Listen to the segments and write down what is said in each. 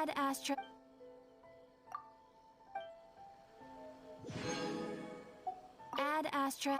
Add Astra. Add Astra.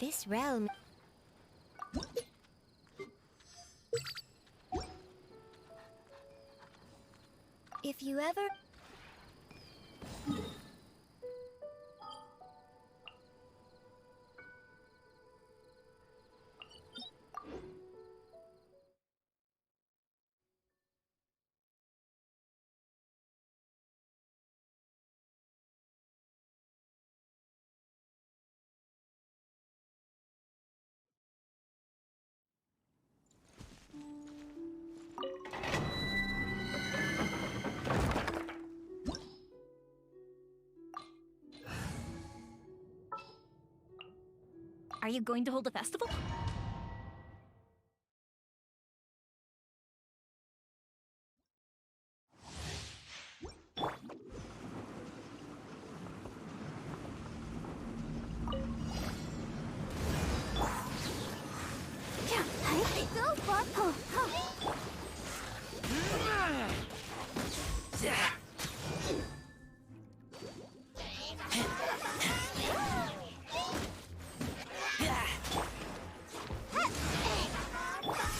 This realm. If you ever... Are you going to hold a festival? Go, Papa!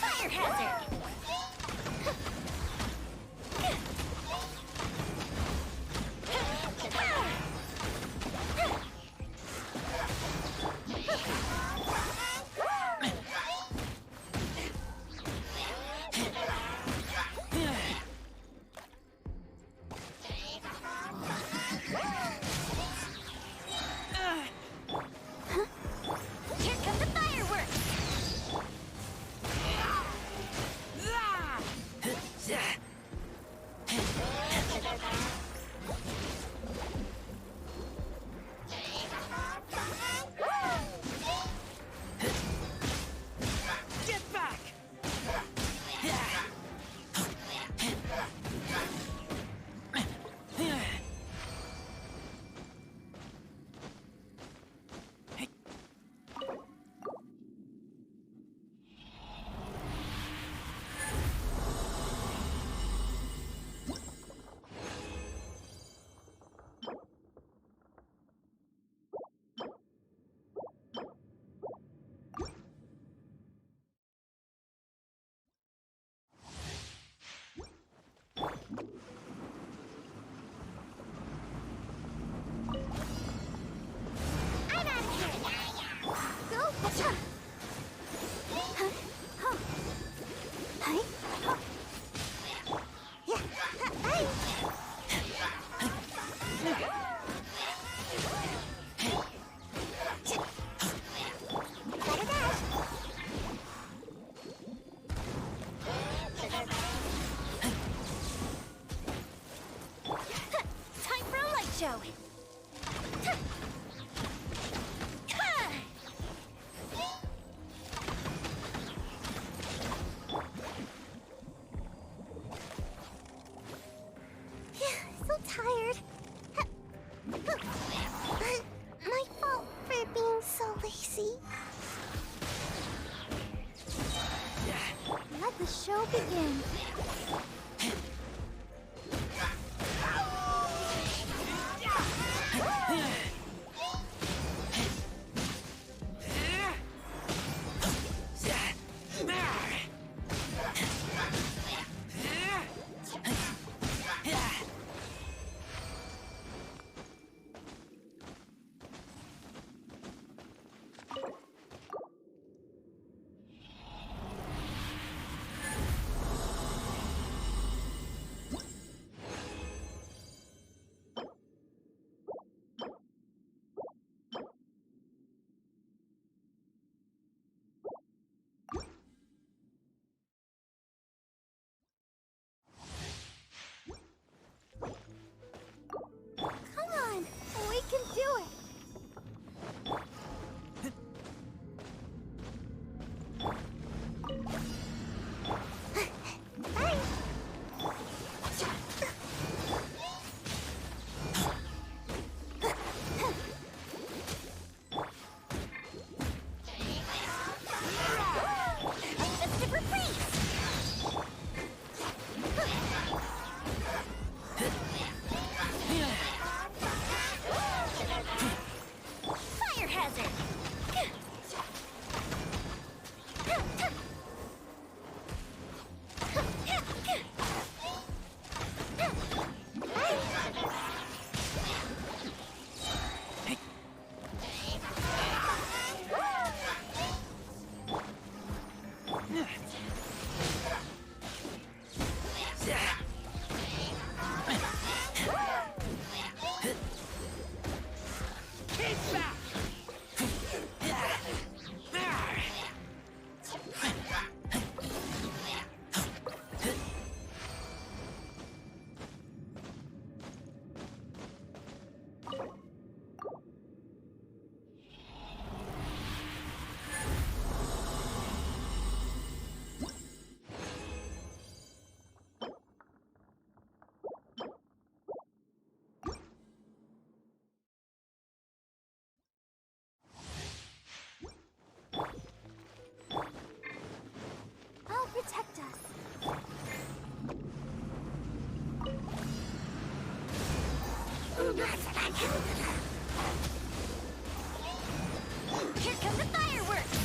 Fire hazard! Here come the fireworks! Get back! I'm out of here! Go! Huh? Huh? Hey? Huh? Yeah. Hey! Better dash! Time for a light show! So tired. My fault for being so lazy. Let the show begin. Here come the fireworks!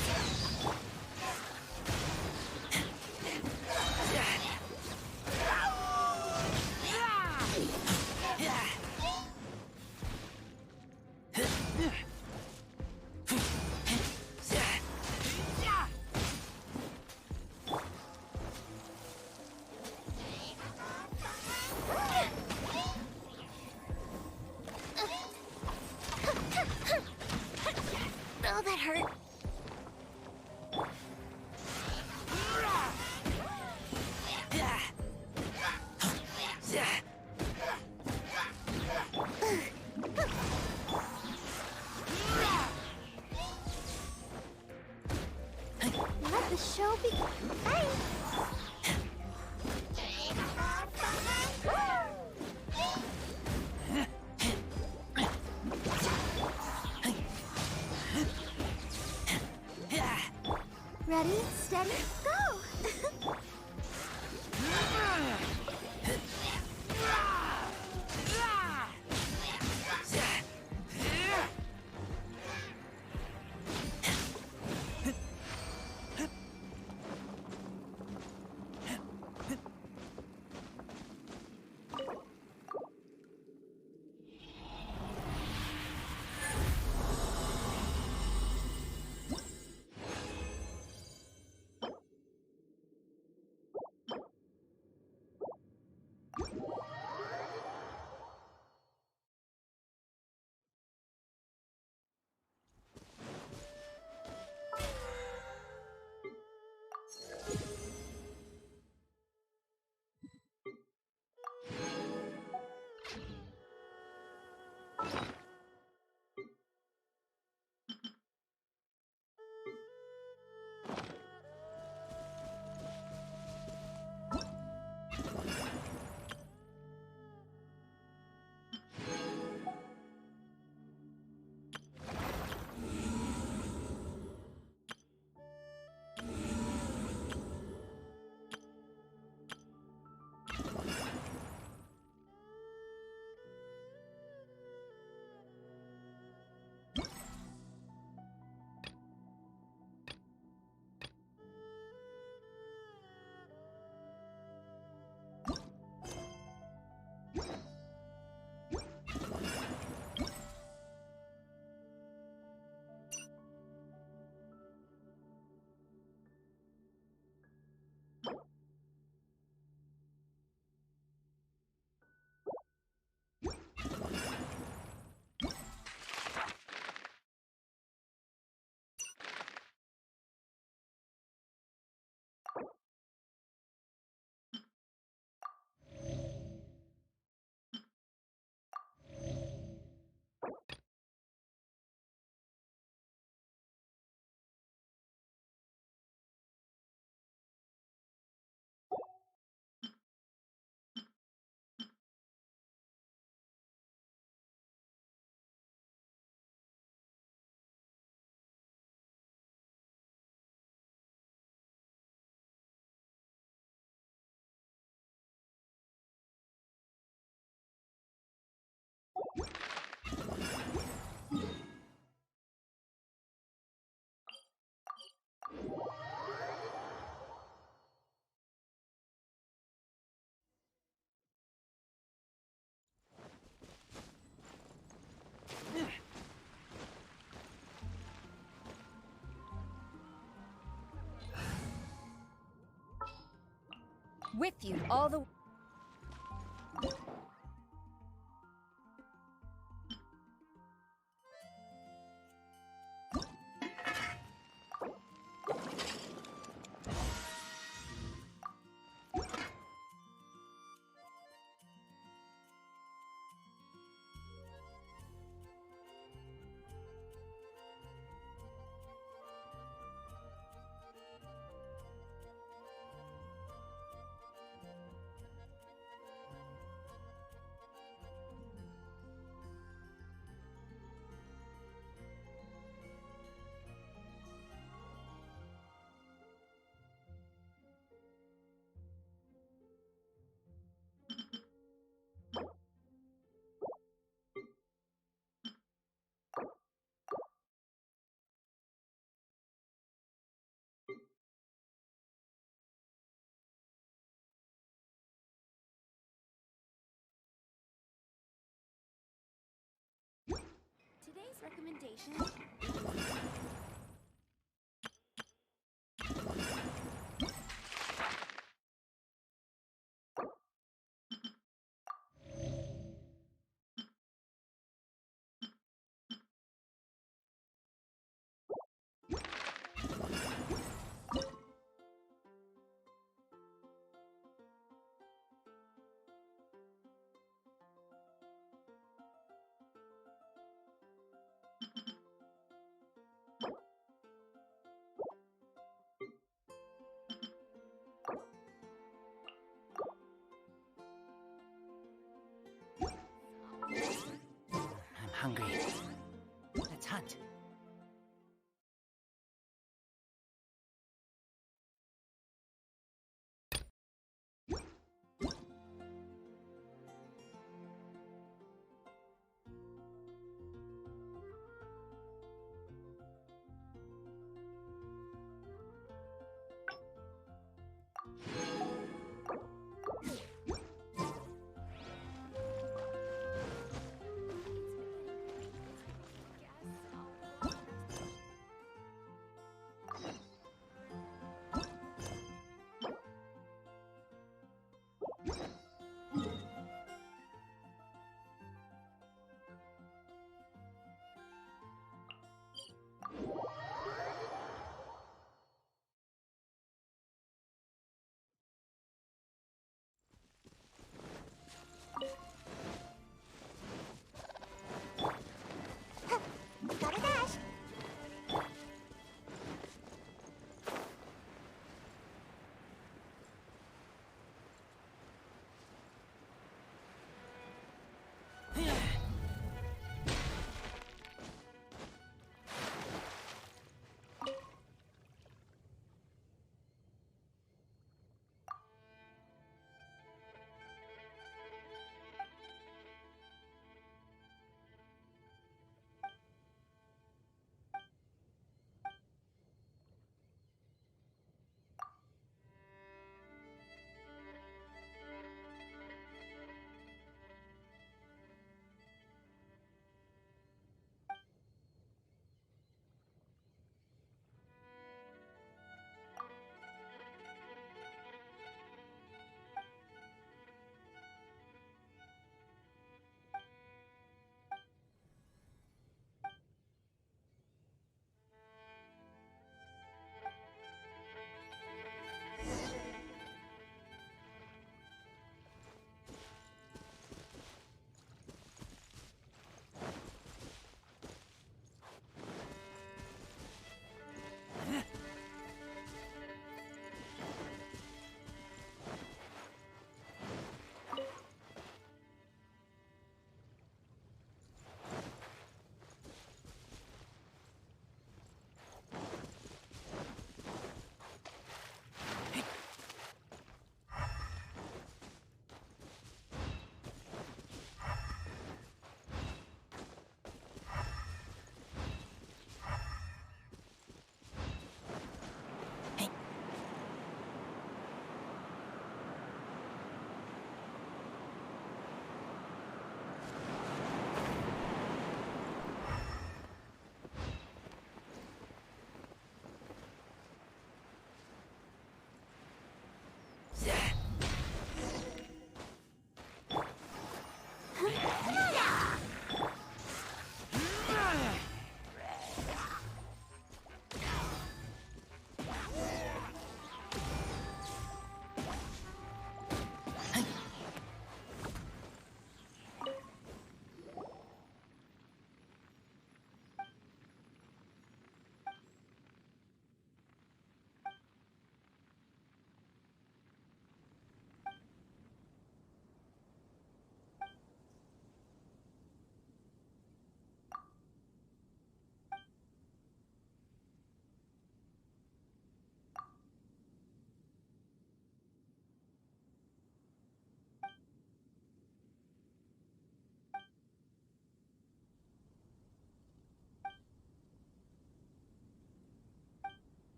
Oh, that hurt. Let the show begin. Hey! Ready, steady, go! With you all the... recommendations. I'm hungry. Let's hunt.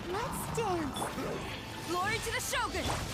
Let's dance. Glory to the Shogun!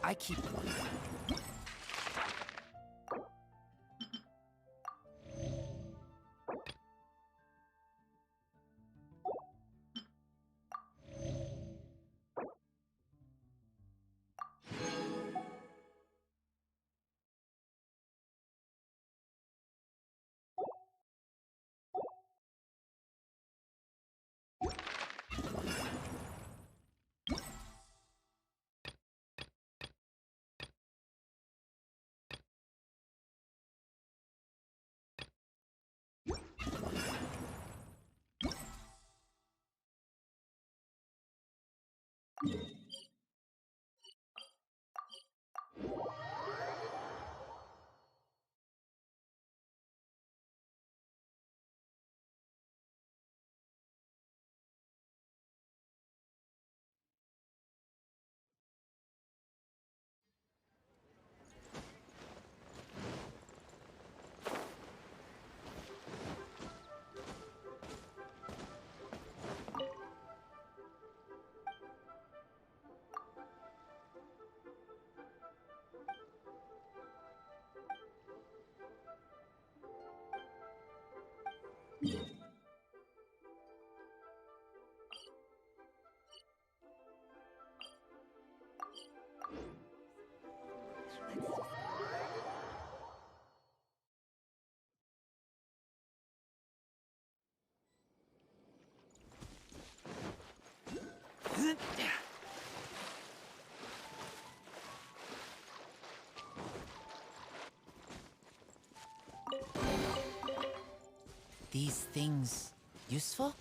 I keep one. These things useful?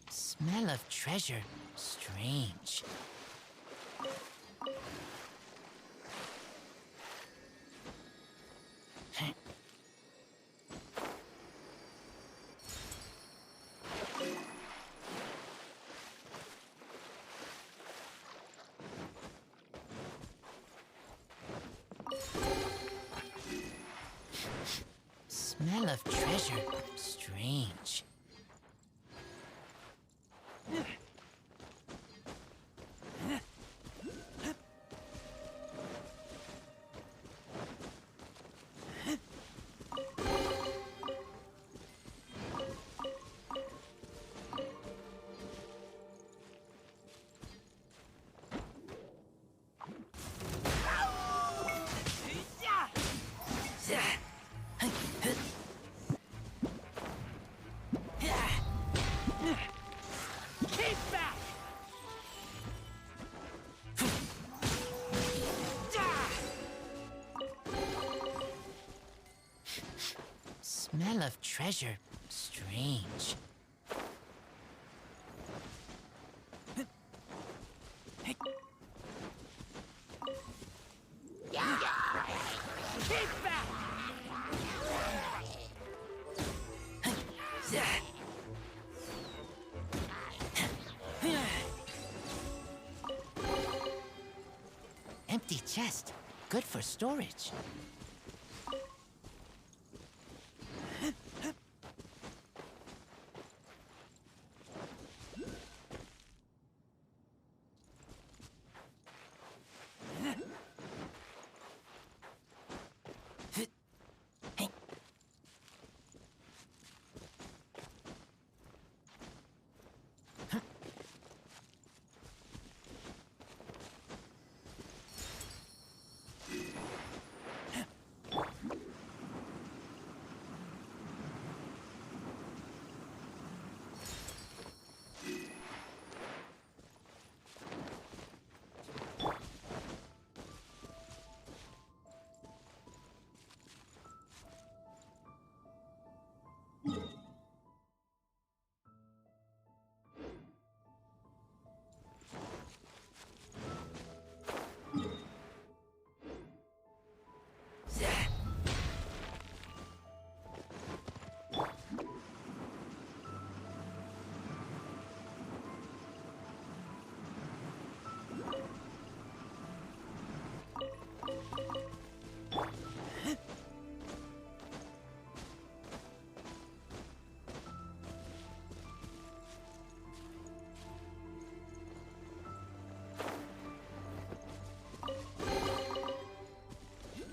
Smell of treasure. Strange. Smell of treasure. Strange. Smell of treasure. Strange. Empty chest. Good for storage.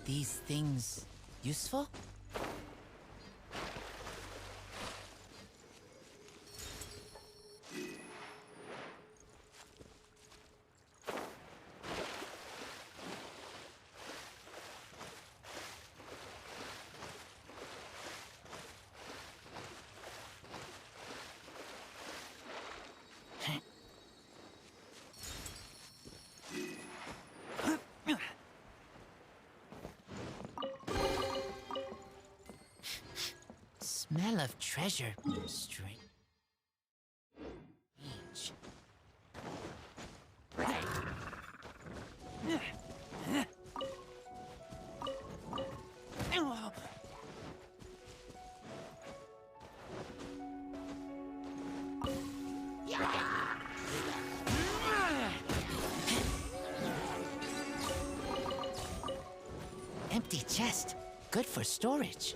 these things useful? Smell of treasure. Strange. Empty chest. Good for storage.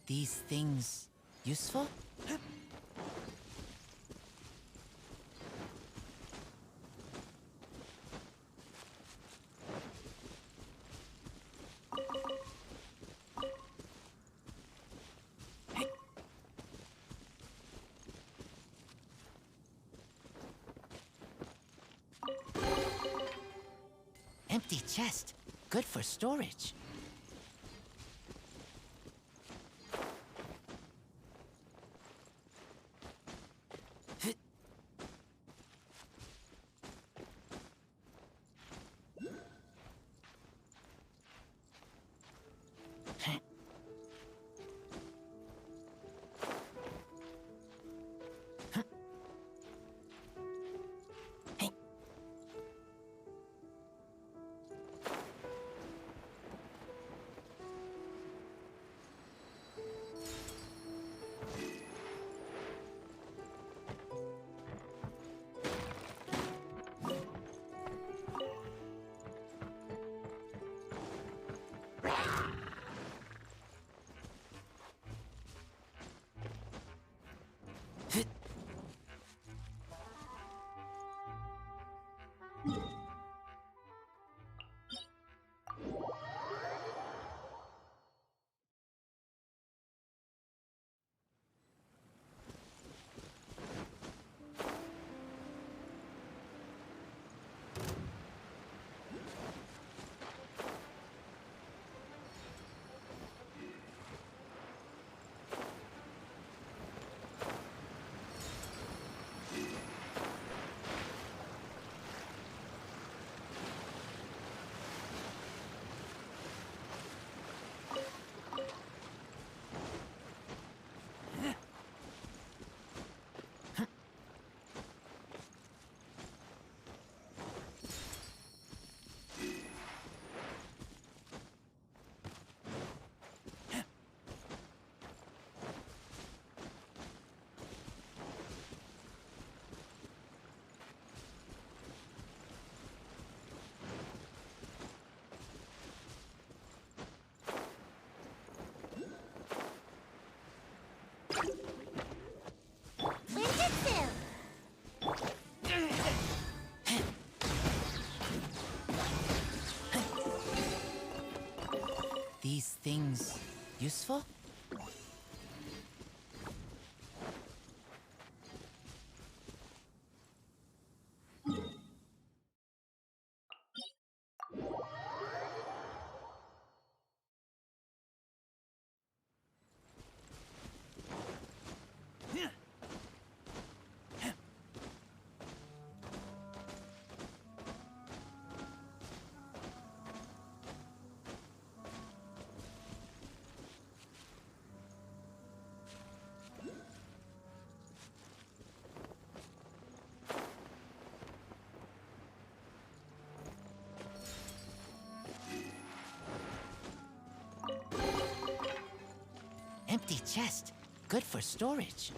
These things useful? Empty chest. Good for storage. These things useful? Empty chest. Good for storage.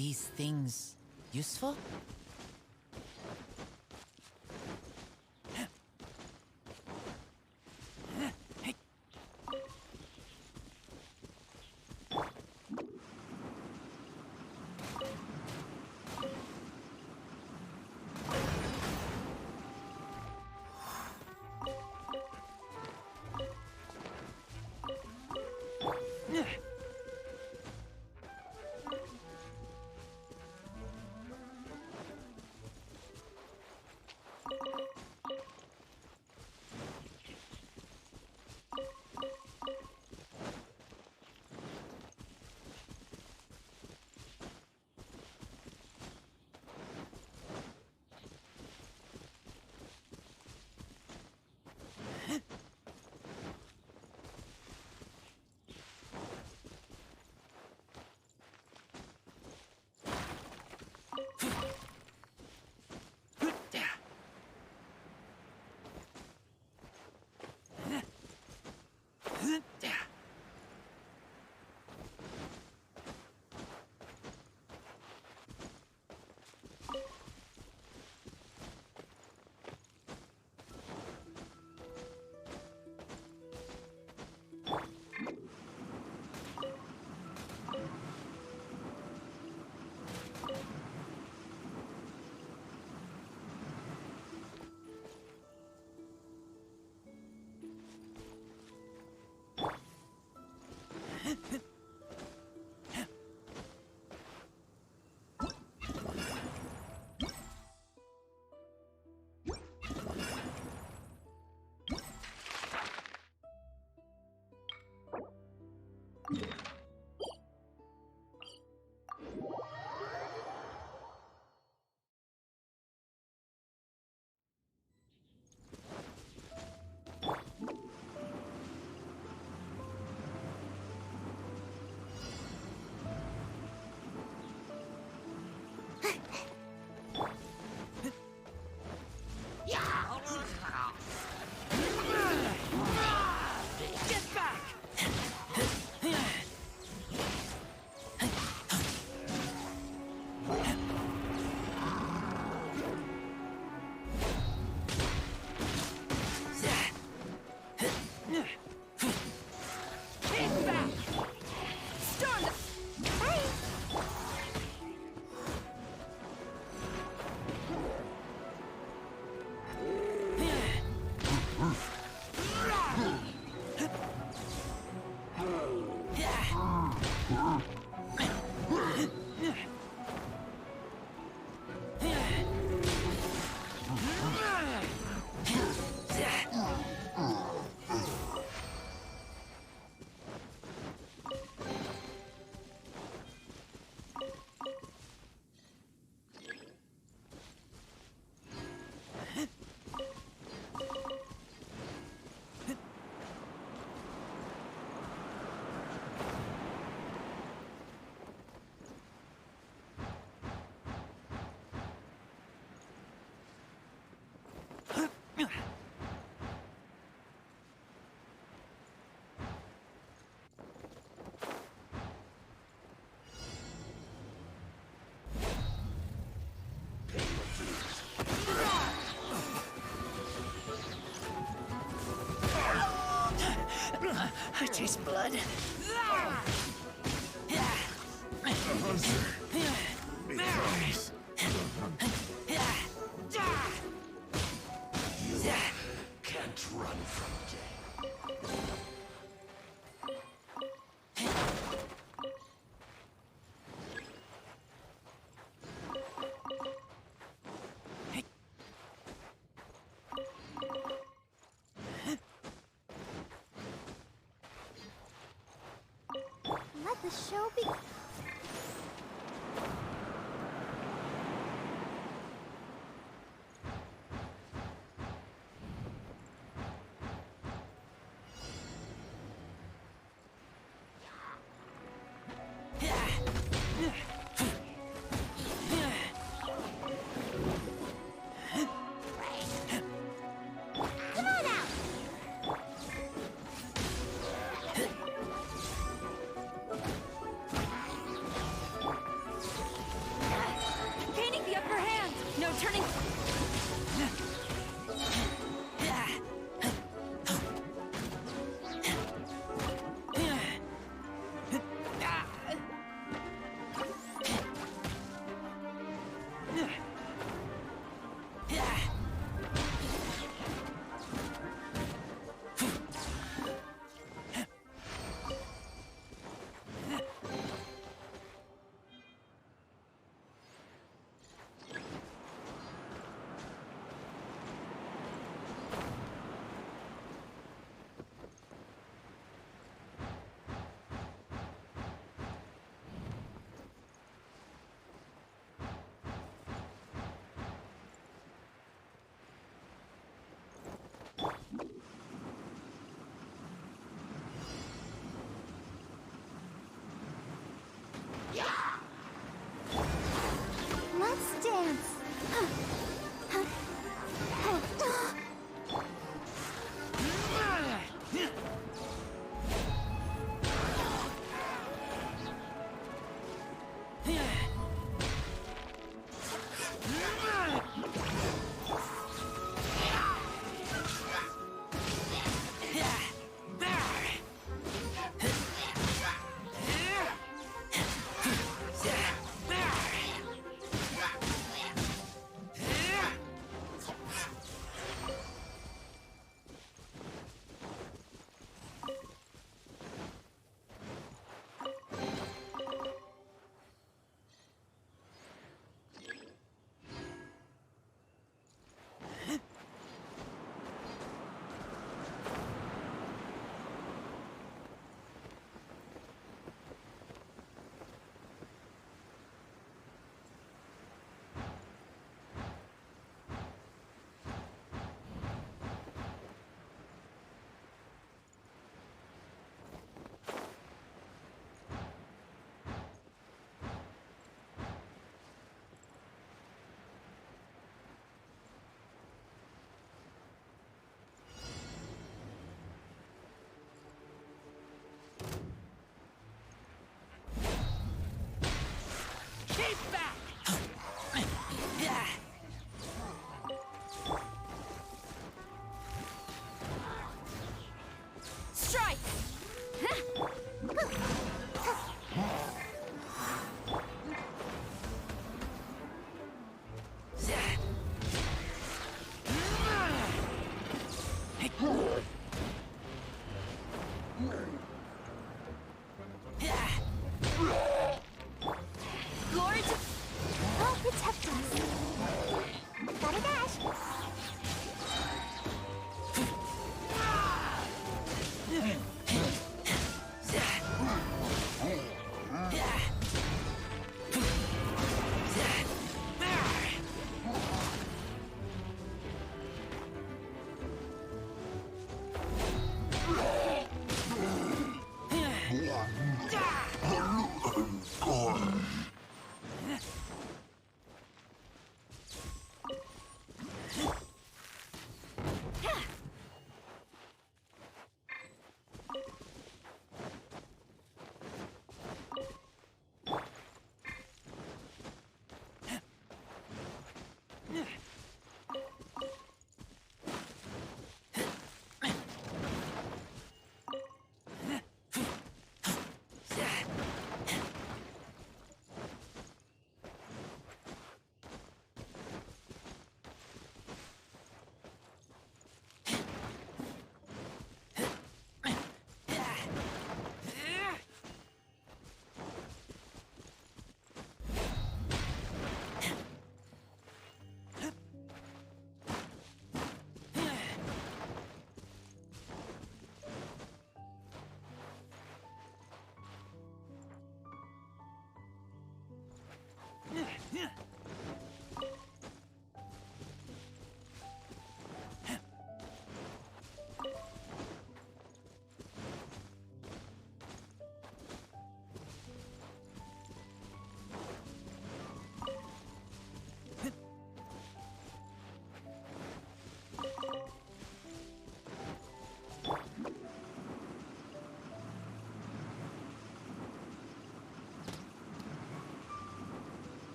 These things useful? I taste blood. Can't run from death. Let the show be. Come on out! Gaining the upper hand. No turning. Let's dance. Keep back. Strike. Glory to. I'll protect us. Gotta dash.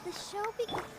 The show begins.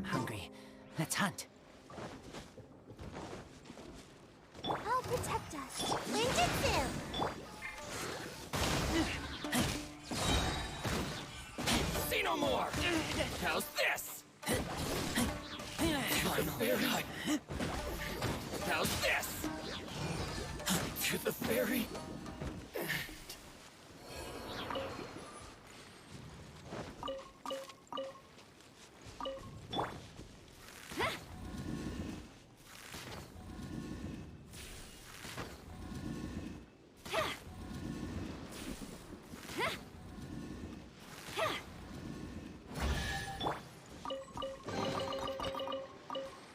I'm hungry. Let's hunt. I'll protect us. Ninjutsu! See no more! How's this? ferry. How's this? To the ferry.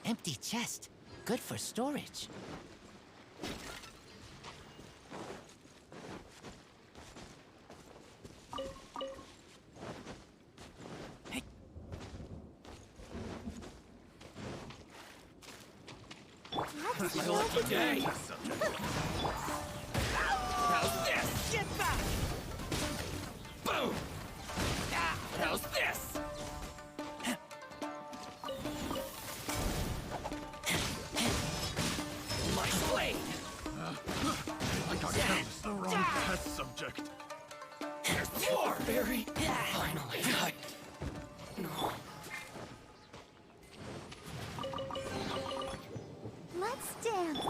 Empty chest. Good for storage. My lucky day. How's this? Get back! Boom! How's this? My blade! I got chose the wrong test subject. There's more, Barry! Finally! No. Let's dance.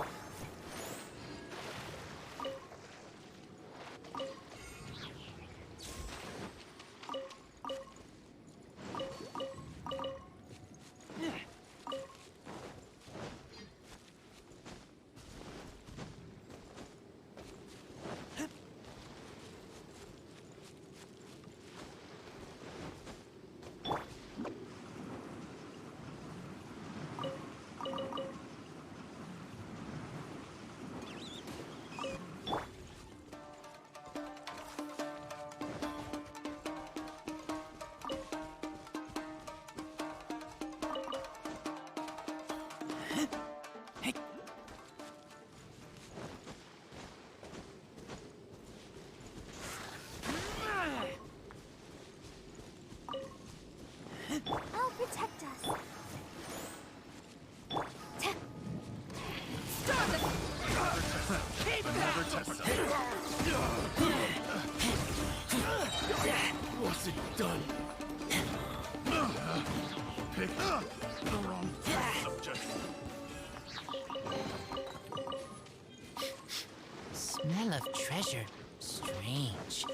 I'll protect us. Stop it! Keep Another that! test subject. Wasn't done. Picked the wrong test subject. Smell of treasure. Strange.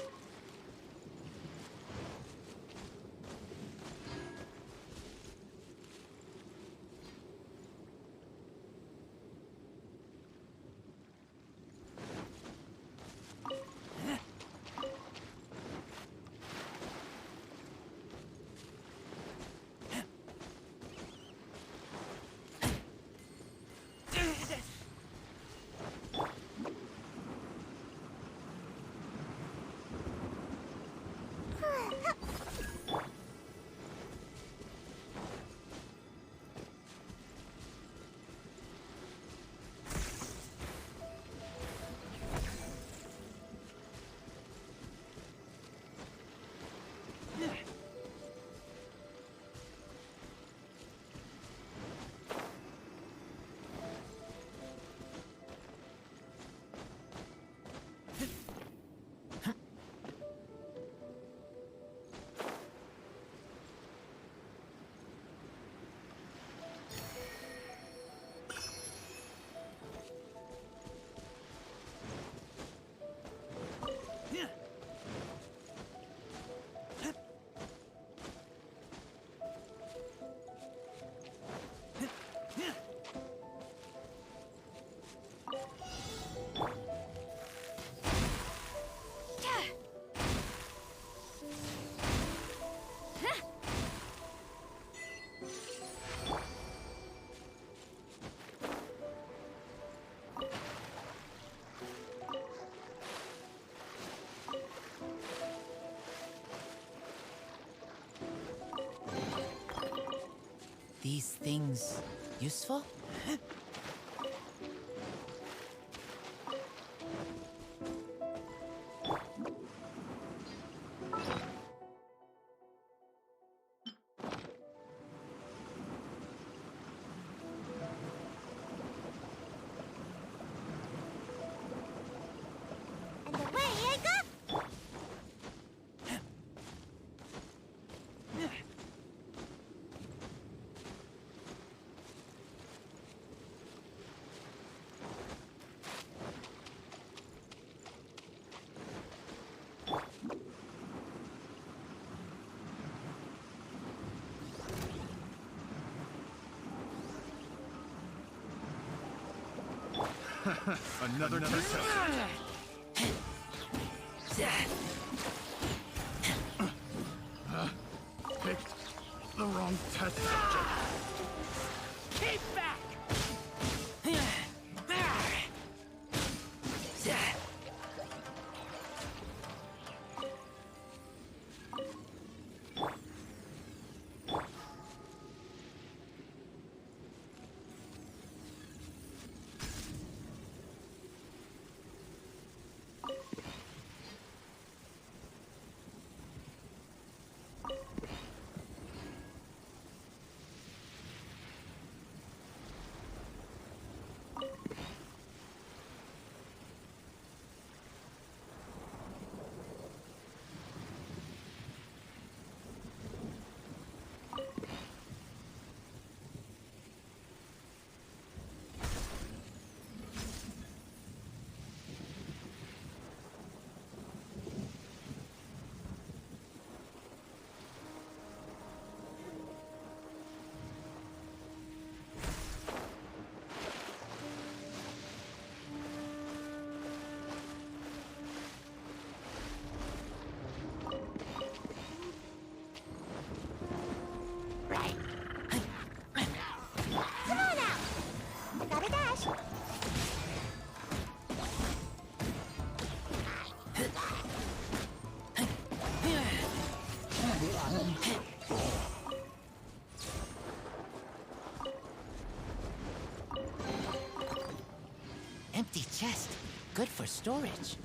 These things useful? And away I go! Another test. Picked the wrong test subject. Keep back! Come on out! I got a dash. Empty chest. Good for storage.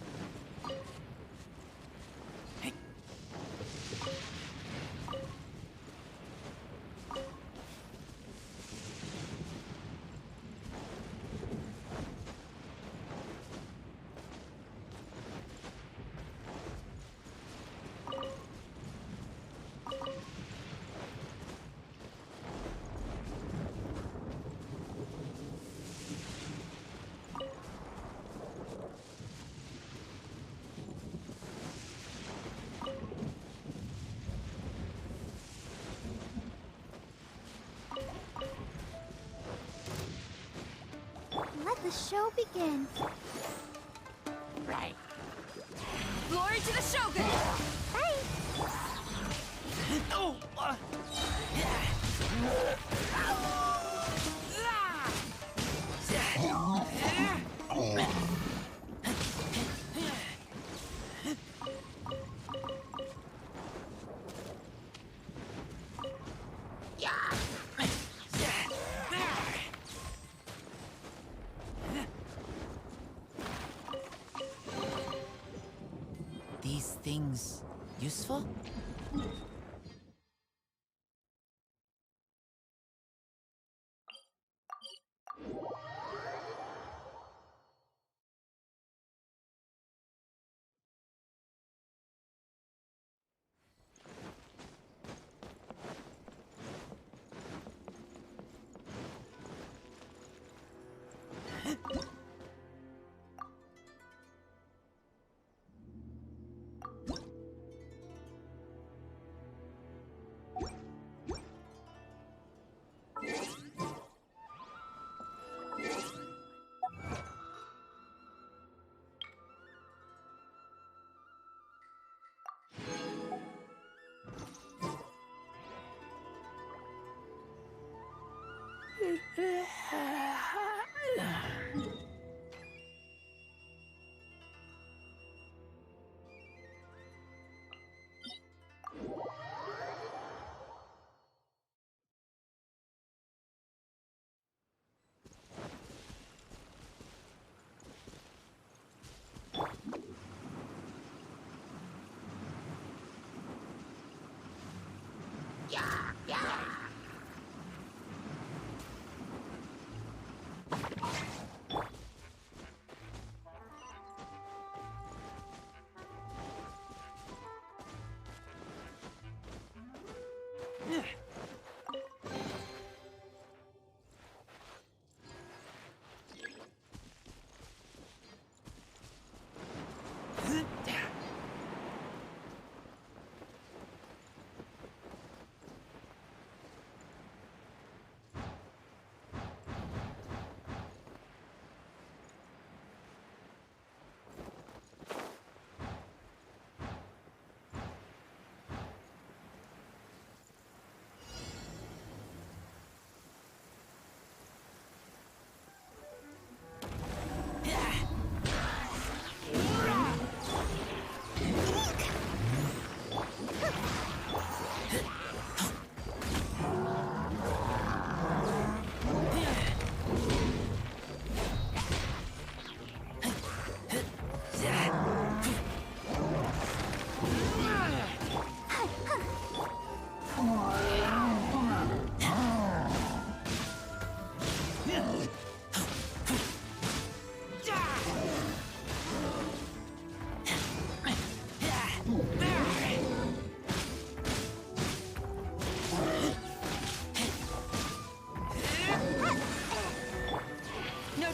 Let the show begin. Right. Glory to the Shogun! Bye. Oh! These things useful?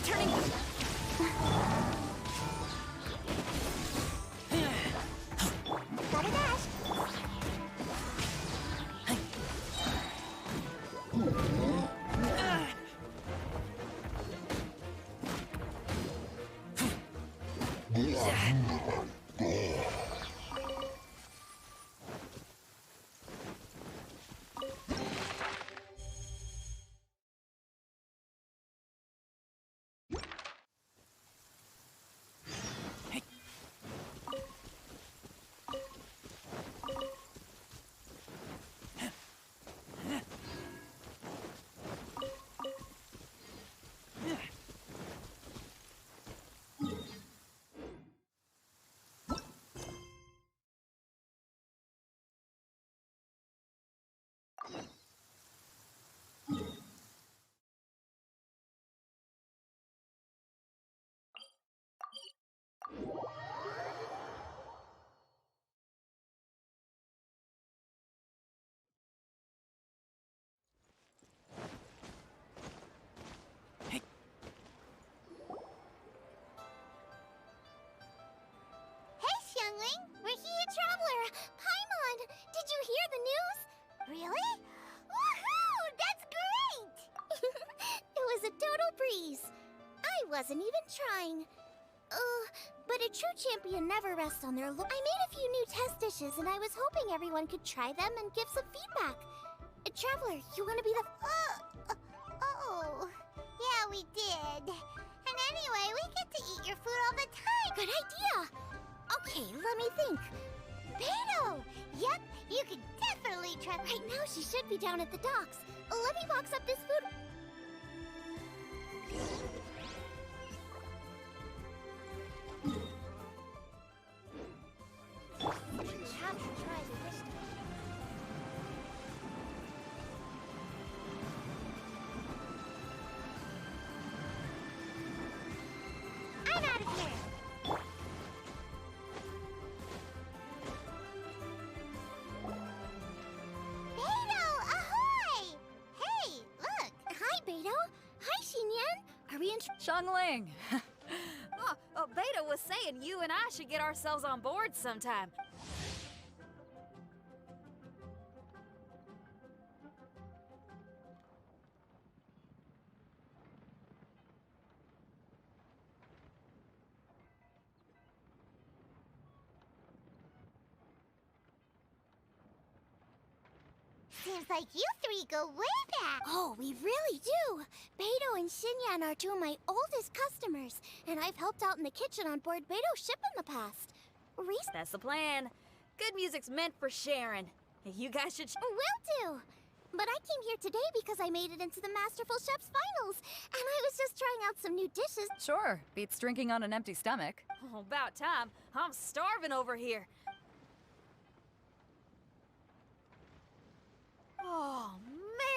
turning. Gotta dash. Youngling, we're here, Traveler. Paimon, did you hear the news? Really? Woohoo! That's great! It was a total breeze. I wasn't even trying. But a true champion never rests on their look. I made a few new test dishes, and I was hoping everyone could try them and give some feedback. Traveler, you want to be the... Yeah, we did. And anyway, we get to eat your food all the time. Good idea. Okay, let me think. Beto! Yep, you can definitely try. Right now, she should be down at the docks. Let me box up this food. You have to try this time. I'm out of here. Xiangling! Beta was saying you and I should get ourselves on board sometime. Seems like you three go way back. Oh, we really do. Beto and Xinyan are two of my oldest customers, and I've helped out in the kitchen on board Beto's ship in the past. That's the plan. Good music's meant for sharing. You guys should... Will do. But I came here today because I made it into the Masterful Chef's finals, and I was just trying out some new dishes. Sure, beats drinking on an empty stomach. Oh, about time. I'm starving over here. Oh,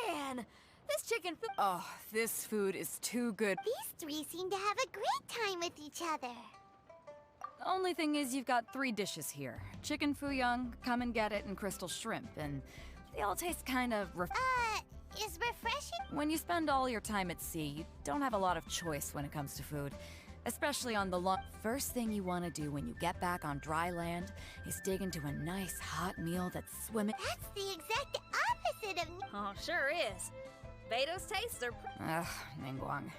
man! This chicken food... Oh, this food is too good. These three seem to have a great time with each other. Only thing is you've got 3 dishes here. Chicken fuyang, come and get it, and crystal shrimp, and they all taste kind of Is refreshing? When you spend all your time at sea, you don't have a lot of choice when it comes to food. Especially on the long... First thing you want to do when you get back on dry land is dig into a nice hot meal that's swimming... That's the exact opposite of... Oh, sure is. Beto's tastes are... Ugh, Ningguang.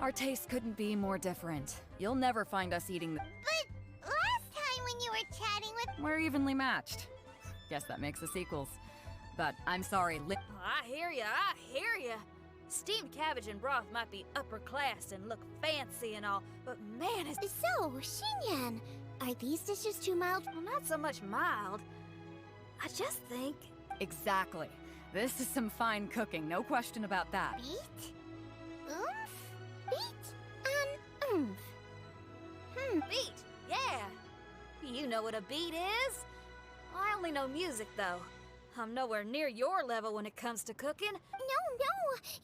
Our tastes couldn't be more different. You'll never find us eating the... But last time when you were chatting with... We're evenly matched. Guess that makes us equals. But I'm sorry, I hear ya, I hear ya. Steamed cabbage and broth might be upper class and look fancy and all, but man, it's... So, Xinyan, are these dishes too mild? Well, not so much mild. I just think... Exactly. This is some fine cooking, no question about that. Beat? Oomph? Beat? And oomph. Beat, yeah. You know what a beat is? I only know music, though. I'm nowhere near your level when it comes to cooking. No,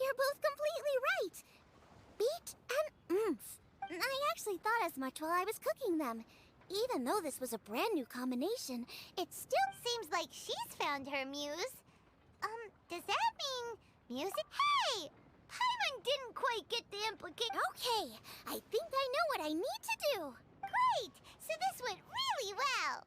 you're both completely right. Beat and oomph. I actually thought as much while I was cooking them. Even though this was a brand new combination, it still seems like she's found her muse. Does that mean music? Hey! Paimon didn't quite get the implication. Okay, I think I know what I need to do. Great! So this went really well.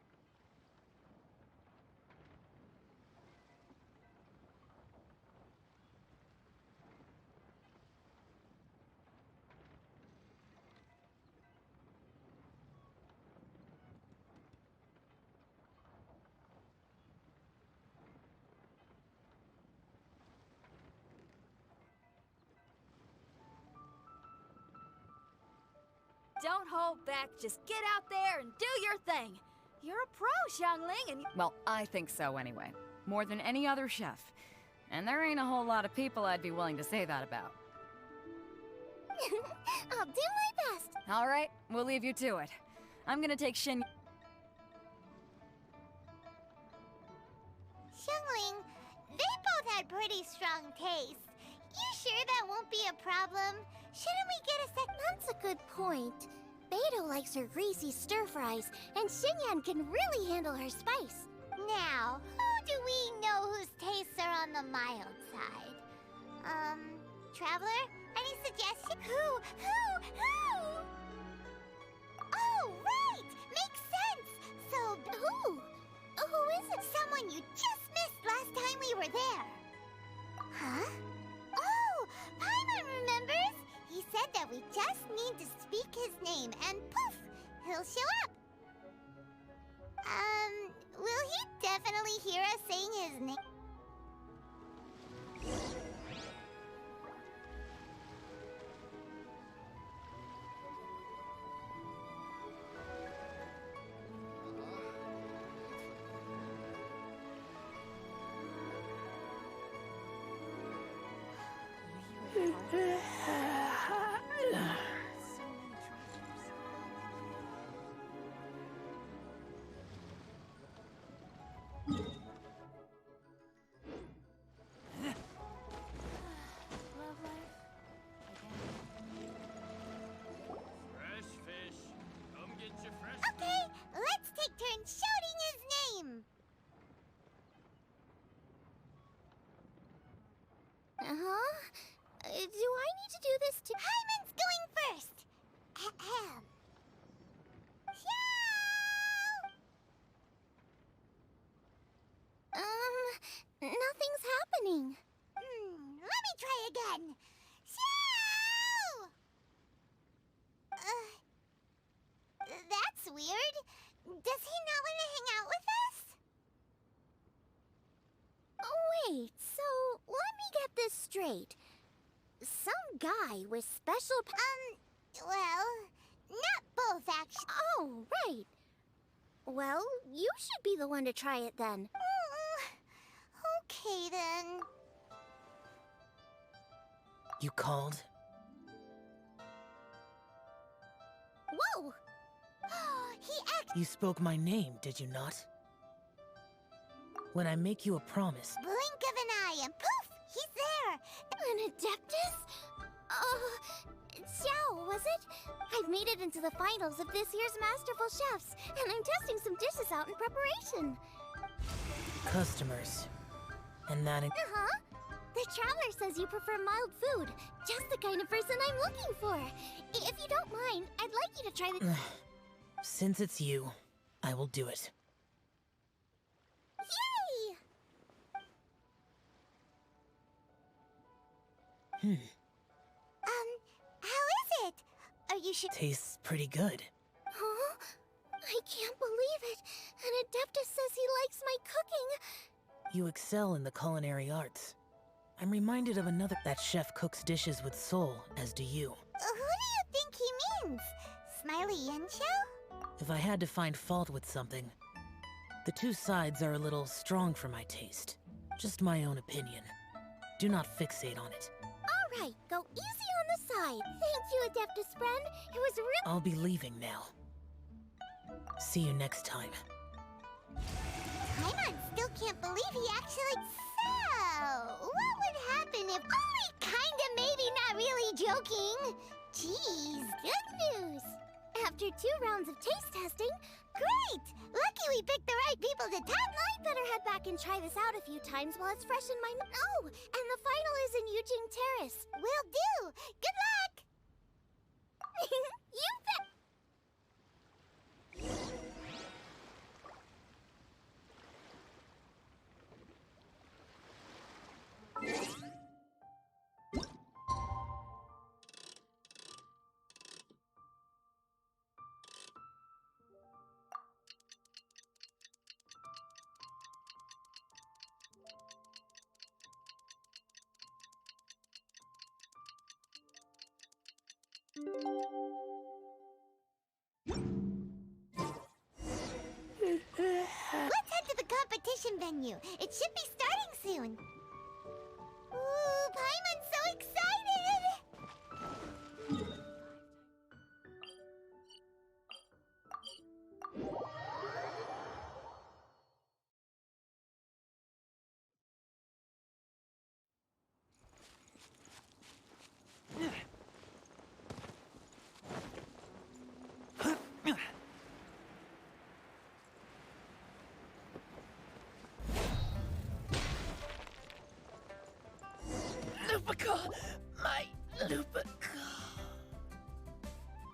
Don't hold back, just get out there and do your thing. You're a pro, Xiangling, and Well, I think so anyway. More than any other chef. And there ain't a whole lot of people I'd be willing to say that about. I'll do my best. All right, we'll leave you to it. I'm gonna take Shin... Xiangling, they both had pretty strong taste. You sure that won't be a problem? Shouldn't we get a sec? That's a good point. Beidou likes her greasy stir-fries, and Xinyan can really handle her spice. Now, who do we know whose tastes are on the mild side? Traveler? Any suggestions? Who? Oh, right! Makes sense! So, who? Who is it? Someone you just missed last time we were there. Huh? Oh, Paimon remembers! He said that we just need to speak his name and poof, he'll show up. Will he definitely hear us saying his name? Fresh fish. Come get your fresh Okay, let's take turns shouting his name. Do I need to do this too? Paimon's going first. Ahem. Nothing's happening. Let me try again. Xiao! That's weird. Does he not want to hang out with us? Wait, so let me get this straight. Some guy with special well, not both actually. Oh, right. Well, you should be the one to try it then. Okay then. You called? Whoa! He You spoke my name, did you not? When I make you a promise, blink of an eye and poof! He's there! An Adeptus? Xiao, was it? I've made it into the finals of this year's Masterful Chefs, and I'm testing some dishes out in preparation. customers. And that Uh-huh. The Traveler says you prefer mild food. Just the kind of person I'm looking for. If you don't mind, I'd like you to try the... Since it's you, I will do it. Yay! How is it? Are you sure? Tastes pretty good. Huh? I can't believe it. An Adeptus says he likes my cooking. You excel in the culinary arts. I'm reminded of another. That chef cooks dishes with soul, as do you. Who do you think he means? Smiley Yancho? If I had to find fault with something, the two sides are a little strong for my taste. Just my own opinion. Do not fixate on it. All right, go easy on the side. Thank you, Adeptus friend. It was really... I'll be leaving now. See you next time. Paimon still can't believe he actually... So, what would happen if... Only kinda, maybe not really joking. Jeez, good news. After 2 rounds of taste testing, great! Lucky we picked the right people to tap. I'd better head back and try this out a few times while it's fresh in my... Oh, and the final is in Eugene Terrace. Will do! Good luck! You bet! Let's head to the competition venue. It should be starting soon. Ooh, Paimon's so excited! Lupica! My Lupica!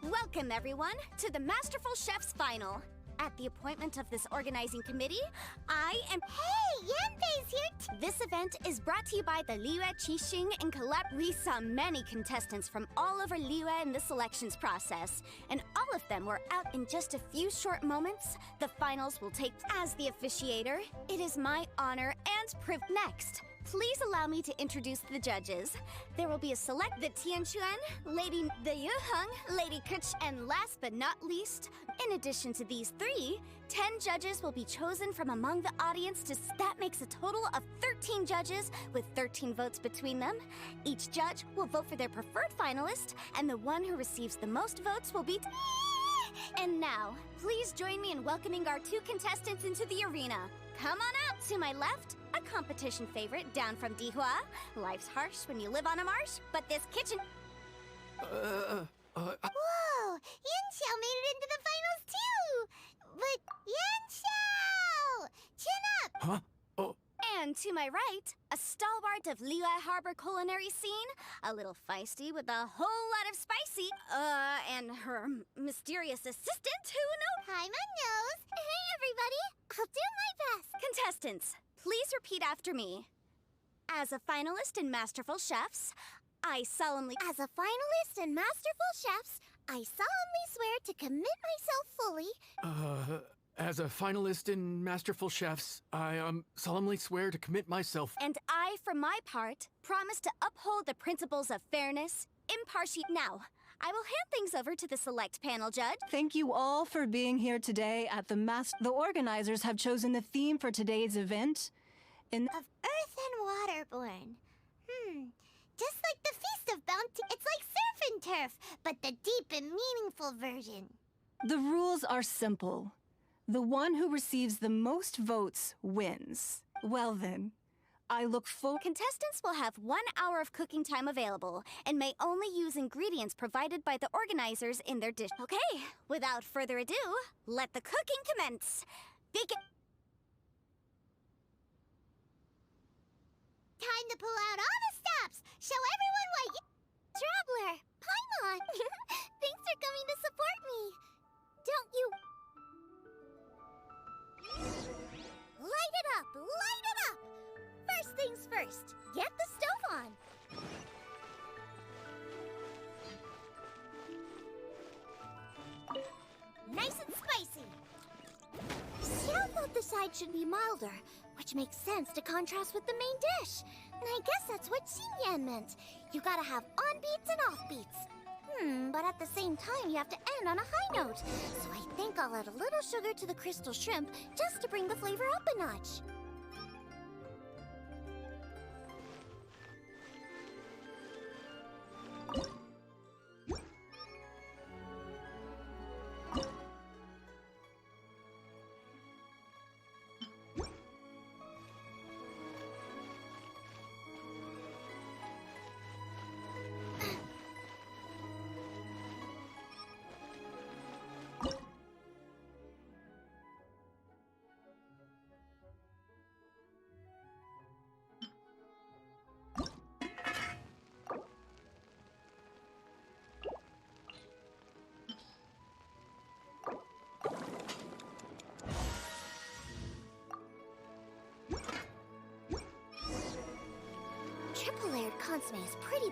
Welcome, everyone, to the Masterful Chef's Final. At the appointment of this organizing committee, I am... Hey, Yanfei's here This event is brought to you by the Liyue Qixing and collab. We saw many contestants from all over Liyue in the selections process, and all of them were out in just a few short moments. The finals will take... As the officiator, it is my honor and privilege. Next, please allow me to introduce the judges. There will be a select the Tianquan, Lady the Yuheng, Lady Kuch, and last but not least, in addition to these 3, 10 judges will be chosen from among the audience. That makes a total of 13 judges with 13 votes between them. Each judge will vote for their preferred finalist, and the one who receives the most votes will be... And now, please join me in welcoming our 2 contestants into the arena. Come on out to my left. A competition favorite down from Dihua. Life's harsh when you live on a marsh, but this kitchen... Whoa! Yanxiao made it into the finals too! But Yanxiao! Chin up! Huh? Oh. And to my right, a stalwart of Liyue Harbor culinary scene, a little feisty with a whole lot of spicy, and her mysterious assistant who knows... Paimon knows! Hey everybody! I'll do my best! Contestants, please repeat after me. As a finalist in Masterful Chefs, I solemnly... As a finalist in Masterful Chefs, I solemnly swear to commit myself fully... As a finalist in Masterful Chefs, I solemnly swear to commit myself... And I, for my part, promise to uphold the principles of fairness, impartiality... Now, I will hand things over to the select panel judge. Thank you all for being here today at the The organizers have chosen the theme for today's event in... Of Earth and Waterborne. Just like the Feast of Bounty. It's like Surf and Turf, but the deep and meaningful version. The rules are simple. The one who receives the most votes wins. Well then, I look forward... Contestants will have 1 hour of cooking time available and may only use ingredients provided by the organizers in their dish. Okay, without further ado, let the cooking commence. Begin. Time to pull out all the stops. Show everyone why you... Traveler, Paimon, thanks for coming to support me. Don't you... Light it up! Light it up! First things first, get the stove on. Nice and spicy. Xiao thought the side should be milder, which makes sense to contrast with the main dish. And I guess that's what Xinyan meant. You gotta have on-beats and off-beats. But at the same time, you have to end on a high note. So I think I'll add a little sugar to the crystal shrimp just to bring the flavor up a notch.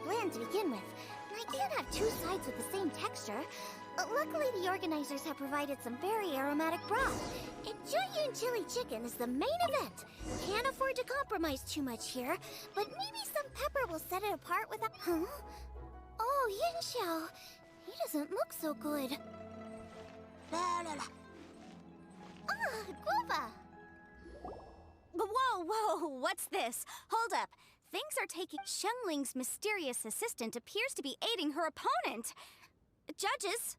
bland to begin with, and I can't have two sides with the same texture. Luckily, the organizers have provided some very aromatic broth. And Jueyun chili chicken is the main event. Can't afford to compromise too much here, but maybe some pepper will set it apart without... Huh? Oh, Yanxiao. He doesn't look so good. Guava! Whoa, what's this? Hold up. Things are taking... Xiangling's mysterious assistant appears to be aiding her opponent. Judges,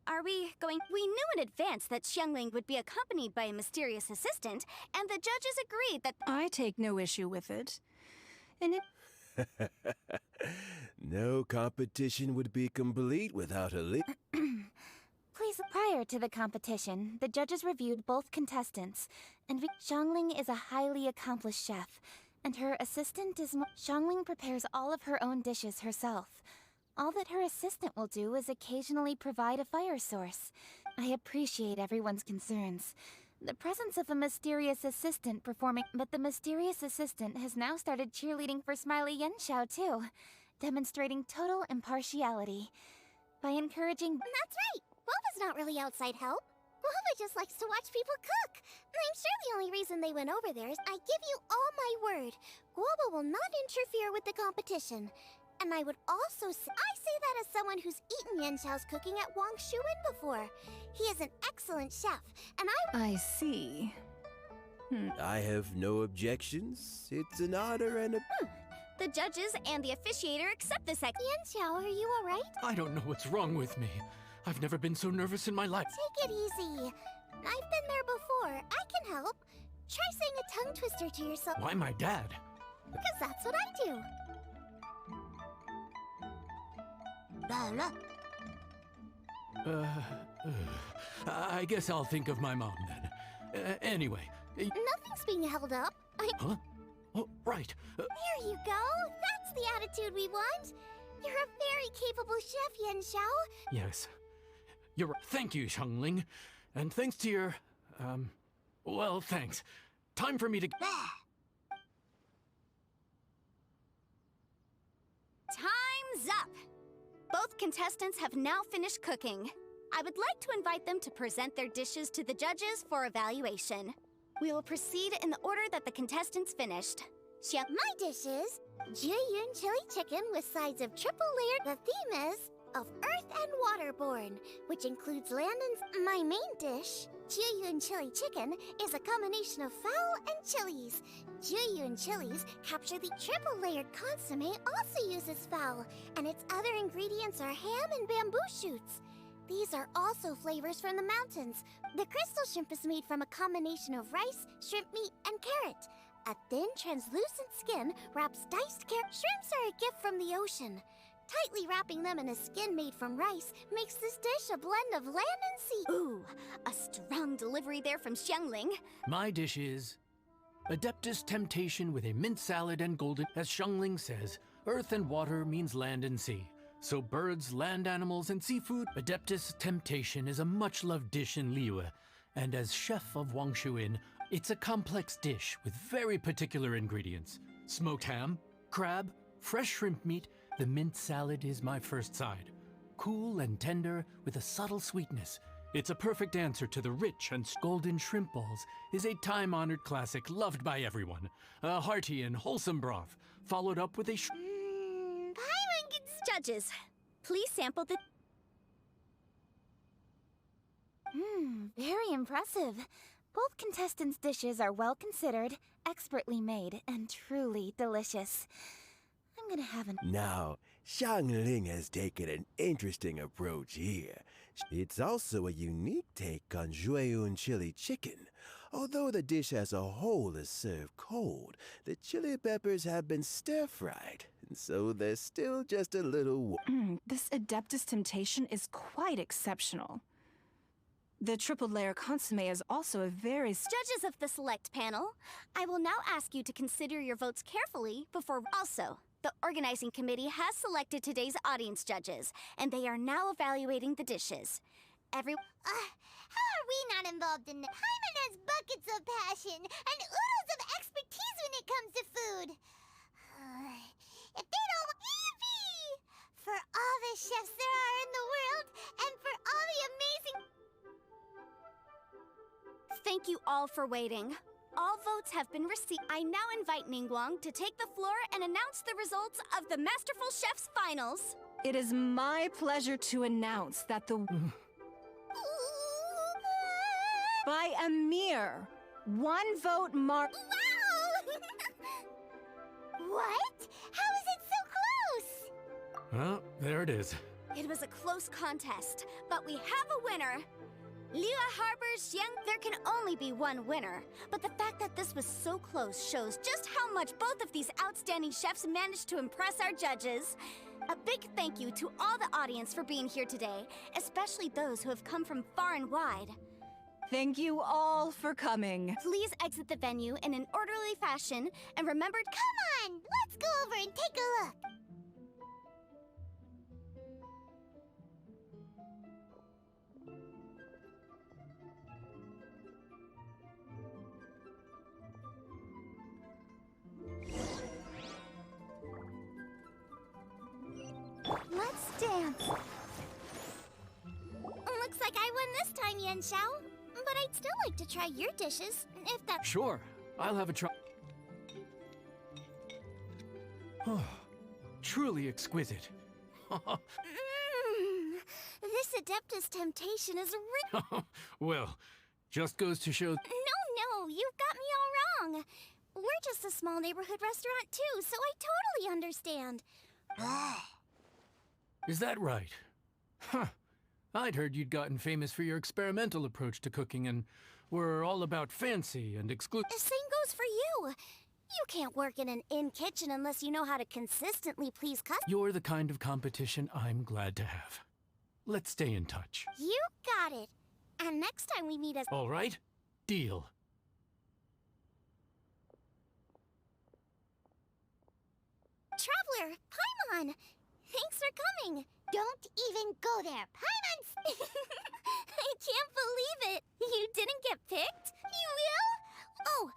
are we going... We knew in advance that Xiangling would be accompanied by a mysterious assistant, and the judges agreed that... I take no issue with it. And it... No competition would be complete without a lead. Please, prior to the competition, the judges reviewed both contestants, and Xiangling is a highly accomplished chef, and her assistant is... Xiangling prepares all of her own dishes herself. All that her assistant will do is occasionally provide a fire source. I appreciate everyone's concerns. The presence of a mysterious assistant performing... But the mysterious assistant has now started cheerleading for Smiley Yanxiao too, demonstrating total impartiality. By encouraging... That's right! Guava's not really outside help. Guava just likes to watch people cook. I'm sure the only reason they went over there is I give you all my word. Guava will not interfere with the competition. And I would also say... I say that as someone who's eaten Yanxiao's cooking at Wangshuin before. He is an excellent chef, and I see. I have no objections. It's an honor and a... The judges and the officiator accept this Yanxiao, are you alright? I don't know what's wrong with me. I've never been so nervous in my life. Take it easy. I've been there before. I can help. Try saying a tongue twister to yourself. Why my dad? Because that's what I do. I guess I'll think of my mom then. Anyway. Nothing's being held up. Huh? Oh, right. There you go. That's the attitude we want. You're a very capable chef, Yanxiao. Yes. You're right. Thank you, Xiangling. And thanks to your... well, thanks. Time for me to... Time's up! Both contestants have now finished cooking. I would like to invite them to present their dishes to the judges for evaluation. We will proceed in the order that the contestants finished. My dishes: Jueyun chili chicken with sides of triple layered. The theme is of earth and waterborne, which includes land and... My main dish, Jueyun chili chicken, is a combination of fowl and chilies. Jueyun chilies capture the triple layered consomme also uses fowl, and its other ingredients are ham and bamboo shoots. These are also flavors from the mountains. The crystal shrimp is made from a combination of rice, shrimp meat, and carrot. A thin, translucent skin wraps diced carrot. Shrimps are a gift from the ocean. Tightly wrapping them in a skin made from rice makes this dish a blend of land and sea. Ooh, a strong delivery there from Xiangling. My dish is... Adeptus Temptation with a mint salad and golden... As Xiangling says, earth and water means land and sea. So birds, land animals, and seafood... Adeptus Temptation is a much-loved dish in Liyue. And as chef of Wangshuin, it's a complex dish with very particular ingredients. Smoked ham, crab, fresh shrimp meat. The mint salad is my first side. Cool and tender with a subtle sweetness. It's a perfect answer to the rich and golden shrimp balls is a time-honored classic loved by everyone. A hearty and wholesome broth, followed up with a Judges, please sample the... Very impressive. Both contestants' dishes are well considered, expertly made, and truly delicious. I'm gonna have an... Now, Xiangling has taken an interesting approach here. It's also a unique take on Jueyun chili chicken. Although the dish as a whole is served cold, the chili peppers have been stir-fried, and so there's still just a little... This Adeptus Temptation is quite exceptional. The triple layer consomme is also a very... Judges of the select panel, I will now ask you to consider your votes carefully before... Also, the organizing committee has selected today's audience judges, and they are now evaluating the dishes. How are we not involved in it? Hyman has buckets of passion and oodles of expertise when it comes to food. If they don't... Yippee! For all the chefs there are in the world, and for all the amazing... Thank you all for waiting. All votes have been received. I now invite Ningguang to take the floor and announce the results of the Masterful Chefs Finals. It is my pleasure to announce that the... by a mere 1 vote mark... Wow! What? How is it so close? Well, there it is. It was a close contest, but we have a winner. Liyue Harbor's Yang. There can only be one winner, but the fact that this was so close shows just how much both of these outstanding chefs managed to impress our judges. A big thank you to all the audience for being here today, especially those who have come from far and wide. Thank you all for coming. Please exit the venue in an orderly fashion, and remember... Come on, let's go over and take a look. Let's dance. Looks like I won this time, Yan Xiao. But I'd still like to try your dishes, if that's... Sure, I'll have a try. Truly exquisite. This Adeptus temptation is Well, just goes to show... No, you've got me all wrong. We're just a small neighborhood restaurant too, so I totally understand. Is that right? Huh. I'd heard you'd gotten famous for your experimental approach to cooking and were all about fancy and exclusive. The same goes for you. You can't work in an inn kitchen unless you know how to consistently please customers. You're the kind of competition I'm glad to have. Let's stay in touch. You got it. And next time we meet as... All right? Deal. Traveler, Paimon! Thanks for coming. Don't even go there. Paimon's... I can't believe it. You didn't get picked? You will? Oh,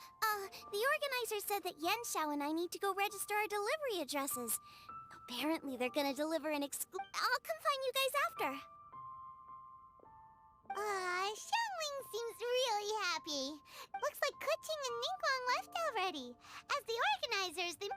the organizer said that Yan Xiao and I need to go register our delivery addresses. Apparently they're gonna deliver an I'll come find you guys after. Xiangling seems really happy. Looks like Kuching and Ningguang left already. As the organizers, they...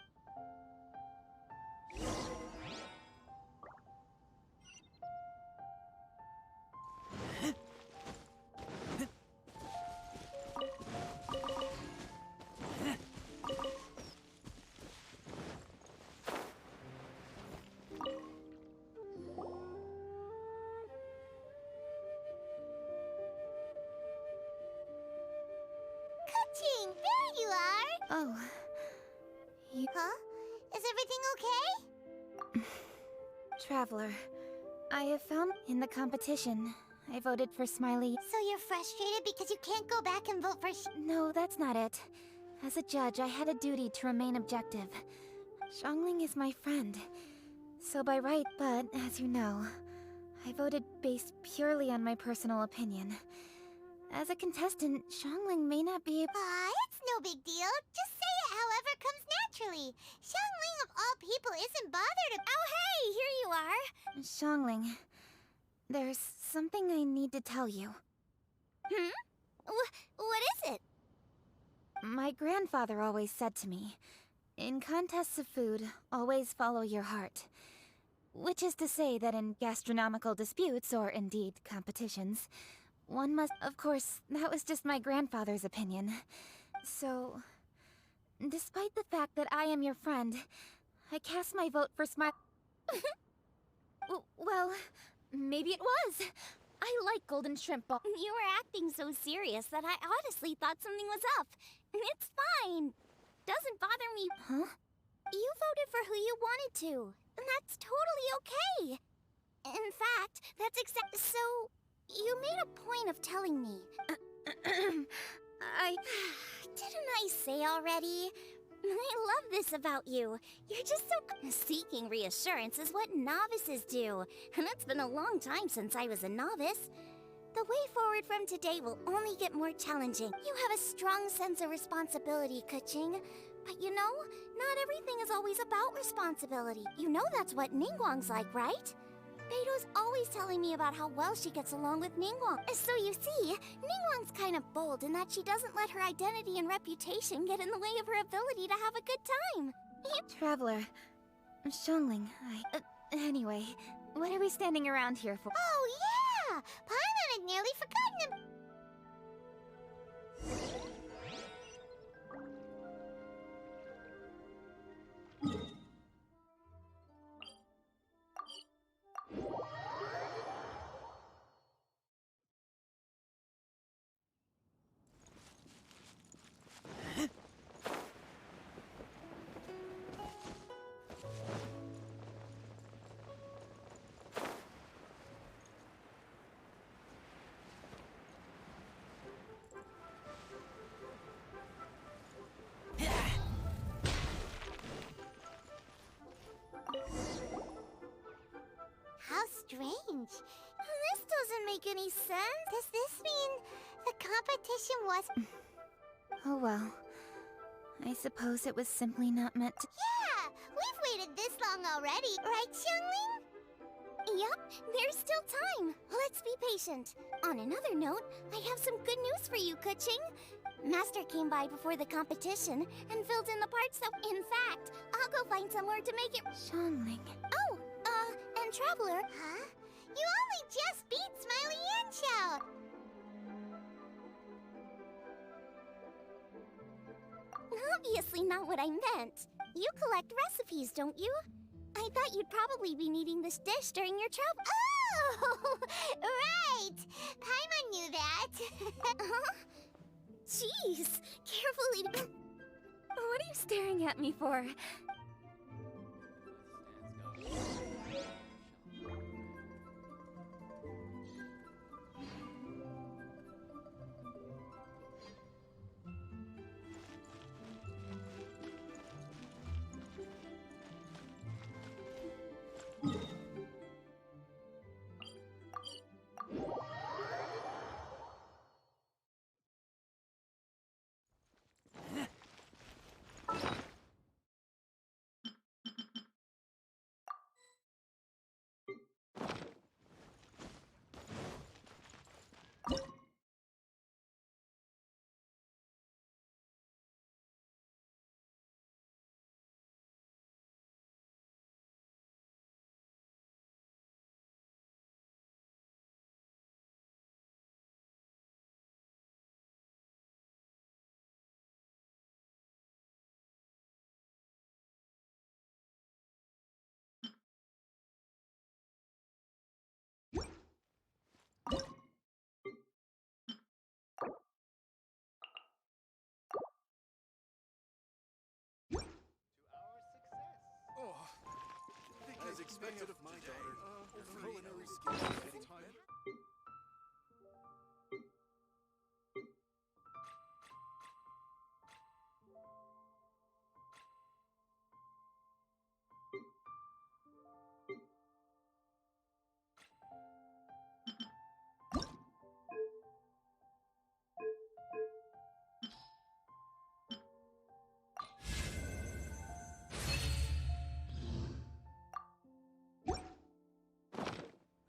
Kuching, there you are! Oh. You... Huh? Is everything okay? Traveler, I have found in the competition. I voted for Smiley. So you're frustrated because you can't go back and vote for No, that's not it. As a judge, I had a duty to remain objective. Xiangling is my friend. So by right, but as you know, I voted based purely on my personal opinion. As a contestant, Xiangling may not be able... it's no big deal. Just say it however comes naturally. Xiangling of all people isn't bothered. Oh, hey, here you are. Xiangling, there's something I need to tell you. What is it? My grandfather always said to me, in contests of food, always follow your heart. Which is to say that in gastronomical disputes, or indeed competitions, one must... Of course, that was just my grandfather's opinion. So, despite the fact that I am your friend, I cast my vote for Well, maybe it was. I like golden shrimp ball. You were acting so serious that I honestly thought something was up. It's fine. Doesn't bother me. Huh? You voted for who you wanted to, and that's totally okay. In fact, that's So, you made a point of telling me. Didn't I say already? I love this about you. You're just so... Seeking reassurance is what novices do, and it's been a long time since I was a novice. The way forward from today will only get more challenging. You have a strong sense of responsibility, Kuching. But you know, not everything is always about responsibility. You know that's what Ningguang's like, right? Beto's always telling me about how well she gets along with Ningguang. So you see, Ningguang's kind of bold in that she doesn't let her identity and reputation get in the way of her ability to have a good time. Traveler, Xiangling, anyway, what are we standing around here for? Oh yeah! Paimon had nearly forgotten him. How strange. This doesn't make any sense. Does this mean the competition was... Oh well. I suppose it was simply not meant to... Yeah! We've waited this long already, right, Xiangling? Yup, there's still time. Let's be patient. On another note, I have some good news for you, Kuching. Master came by before the competition and filled in the parts that... In fact, I'll go find somewhere to make it... Xiangling. Oh, and Traveler... Huh? You only just beat Smiley Yanchow! Obviously not what I meant. You collect recipes, don't you? I thought you'd probably be needing this dish during your travel... Oh! Right! Paimon knew that! Huh? Jeez! Carefully... What are you staring at me for? As expected of my daughter, culinary skills are getting better.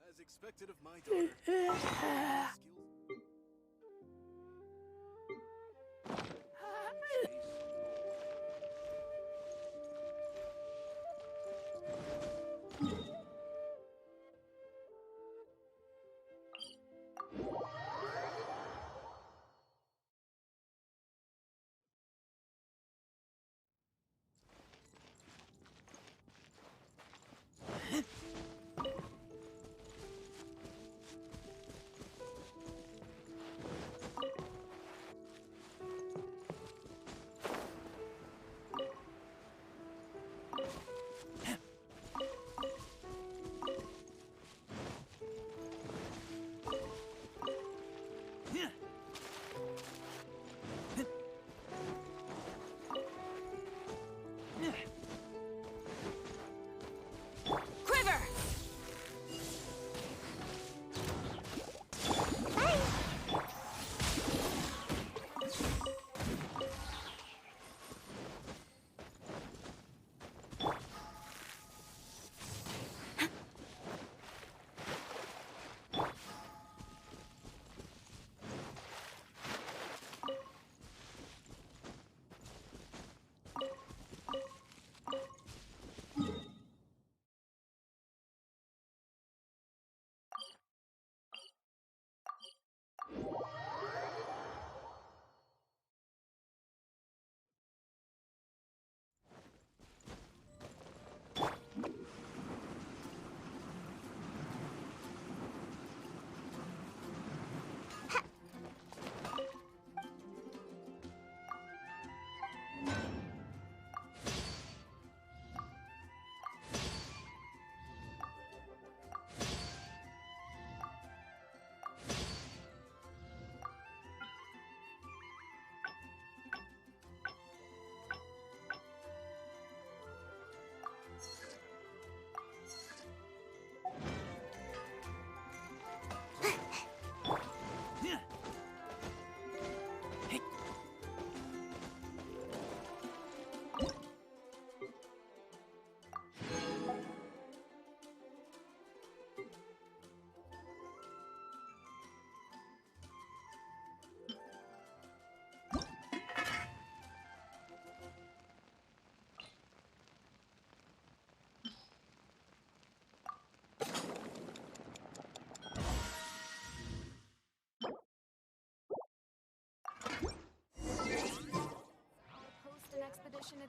As expected of my daughter, skills.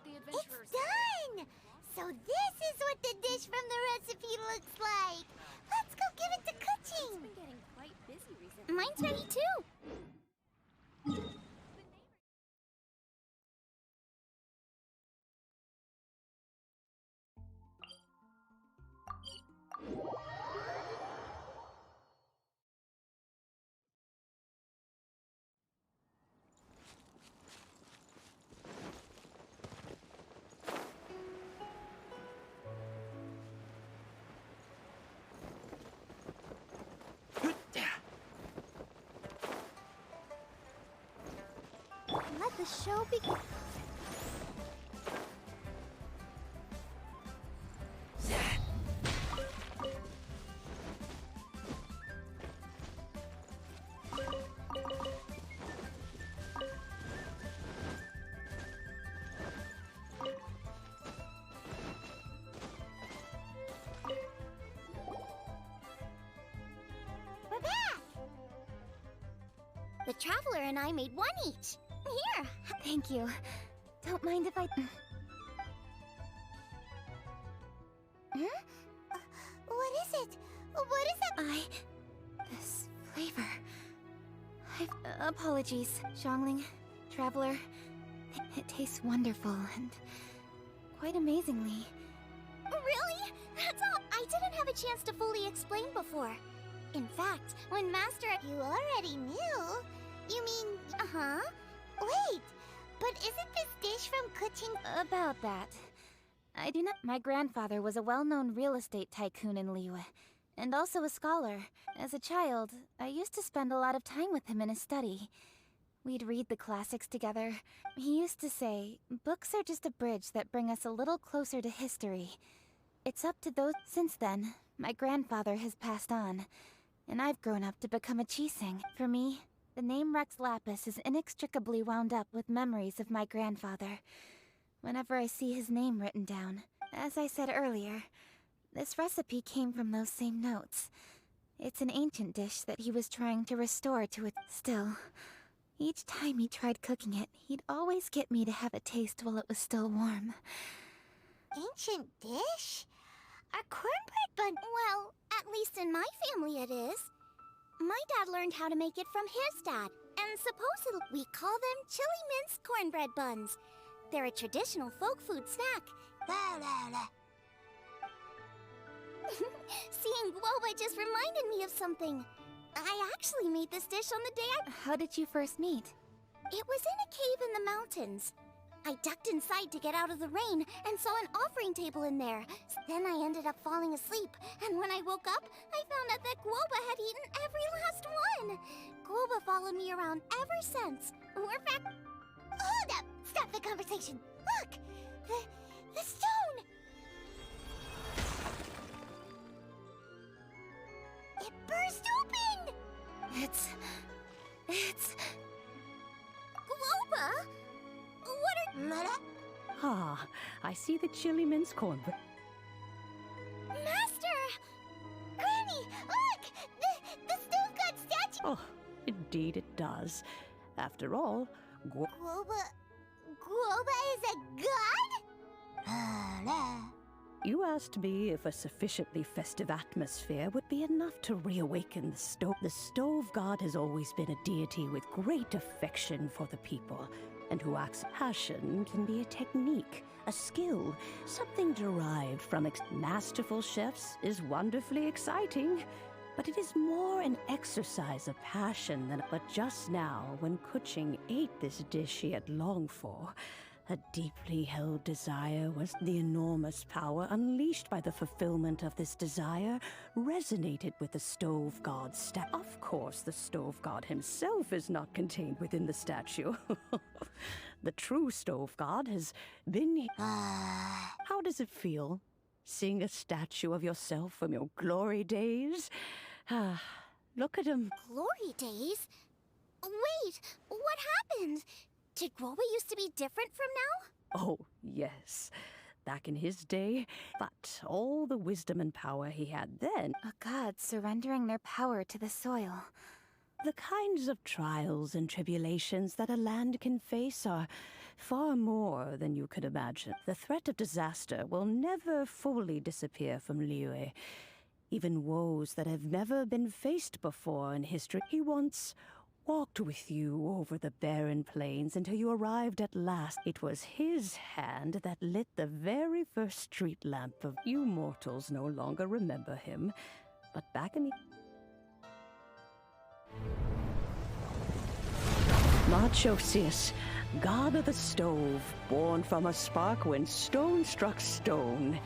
It's done! So this is what the dish from the recipe looks like. Let's go give it to Kuching. Been getting quite busy recently. Mine's ready too. Let the show begin. We're back! The Traveler and I made one each. Here! Thank you. Don't mind if I... What is it? What is it? This flavor... apologies, Xiangling, Traveler. It tastes wonderful and... quite amazingly. Really? That's all. I didn't have a chance to fully explain before. In fact, when Master... You already knew? You mean... Uh-huh? Wait, but isn't this dish from Kuching... About that. I do not... My grandfather was a well-known real estate tycoon in Liyue, and also a scholar. As a child, I used to spend a lot of time with him in his study. We'd read the classics together. He used to say, books are just a bridge that bring us a little closer to history. It's up to those... Since then, my grandfather has passed on, and I've grown up to become a Chiseng. For me, the name Rex Lapis is inextricably wound up with memories of my grandfather. Whenever I see his name written down, as I said earlier, this recipe came from those same notes. It's an ancient dish that he was trying to restore to it. Still, each time he tried cooking it, he'd always get me to have a taste while it was still warm. Ancient dish? A cornbread bun? Well, at least in my family it is. My dad learned how to make it from his dad, and supposedly we call them chili minced cornbread buns. They're a traditional folk food snack. Seeing Guoba just reminded me of something. I actually made this dish on the day How did you first meet? It was in a cave in the mountains. I ducked inside to get out of the rain and saw an offering table in there. Then I ended up falling asleep, and when I woke up, I found out that Guoba had eaten every last one. Guoba followed me around ever since. We're back. Hold up! Stop the conversation. Look! The stone! It burst open! It's... Guoba? What are... Ah, I see the chili mince cornbread. Master! Granny, look! The stone god statue... Oh, indeed it does. After all, Guoba is a god? You asked me if a sufficiently festive atmosphere would be enough to reawaken the stove. The stove god has always been a deity with great affection for the people, and who acts passion can be a technique, a skill, something derived from masterful chefs is wonderfully exciting, but it is more an exercise of passion than. But just now, when Kuching ate this dish he had longed for, a deeply held desire was the enormous power unleashed by the fulfillment of this desire resonated with the stove god's statue. Of course, the stove god himself is not contained within the statue. The true stove god has been... How does it feel, seeing a statue of yourself from your glory days? Look at him. Glory days? Wait, what happened? Did Guoba used to be different from now? Oh, yes. Back in his day, but all the wisdom and power he had then... A god surrendering their power to the soil. The kinds of trials and tribulations that a land can face are far more than you could imagine. The threat of disaster will never fully disappear from Liyue. Even woes that have never been faced before in history. He once walked with you over the barren plains until you arrived at last. It was his hand that lit the very first street lamp of you mortals no longer remember him. But back in the... Marchosius, god of the stove, born from a spark when stone struck stone.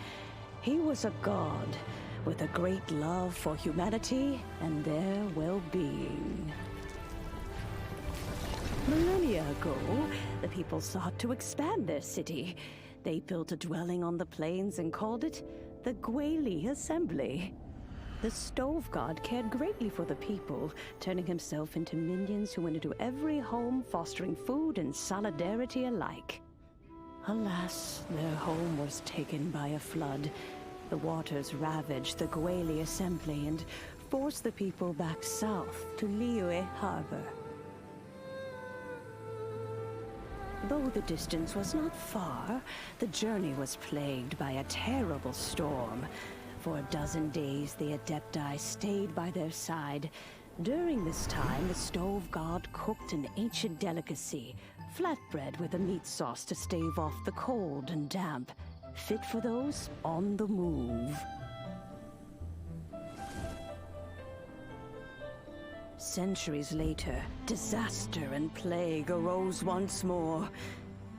He was a god with a great love for humanity and their well-being. Millennia ago, the people sought to expand their city. They built a dwelling on the plains and called it the Gweli Assembly. The stove god cared greatly for the people, turning himself into minions who went into every home, fostering food and solidarity alike. Alas, their home was taken by a flood. The waters ravaged the Gweli Assembly and forced the people back south to Liyue Harbor. Though the distance was not far, the journey was plagued by a terrible storm. For a dozen days, the Adepti stayed by their side. During this time, the stove god cooked an ancient delicacy, flatbread with a meat sauce to stave off the cold and damp, fit for those on the move. Centuries later, disaster and plague arose once more.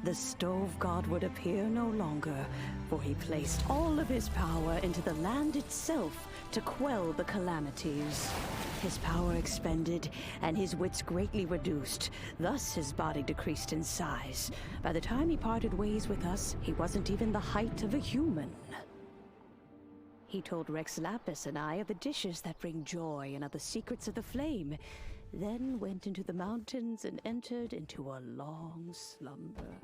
The stove god would appear no longer, for he placed all of his power into the land itself to quell the calamities. His power expended, and his wits greatly reduced. Thus his body decreased in size. By the time he parted ways with us, he wasn't even the height of a human. He told Rex Lapis and I of the dishes that bring joy and of the secrets of the flame, then went into the mountains and entered into a long slumber.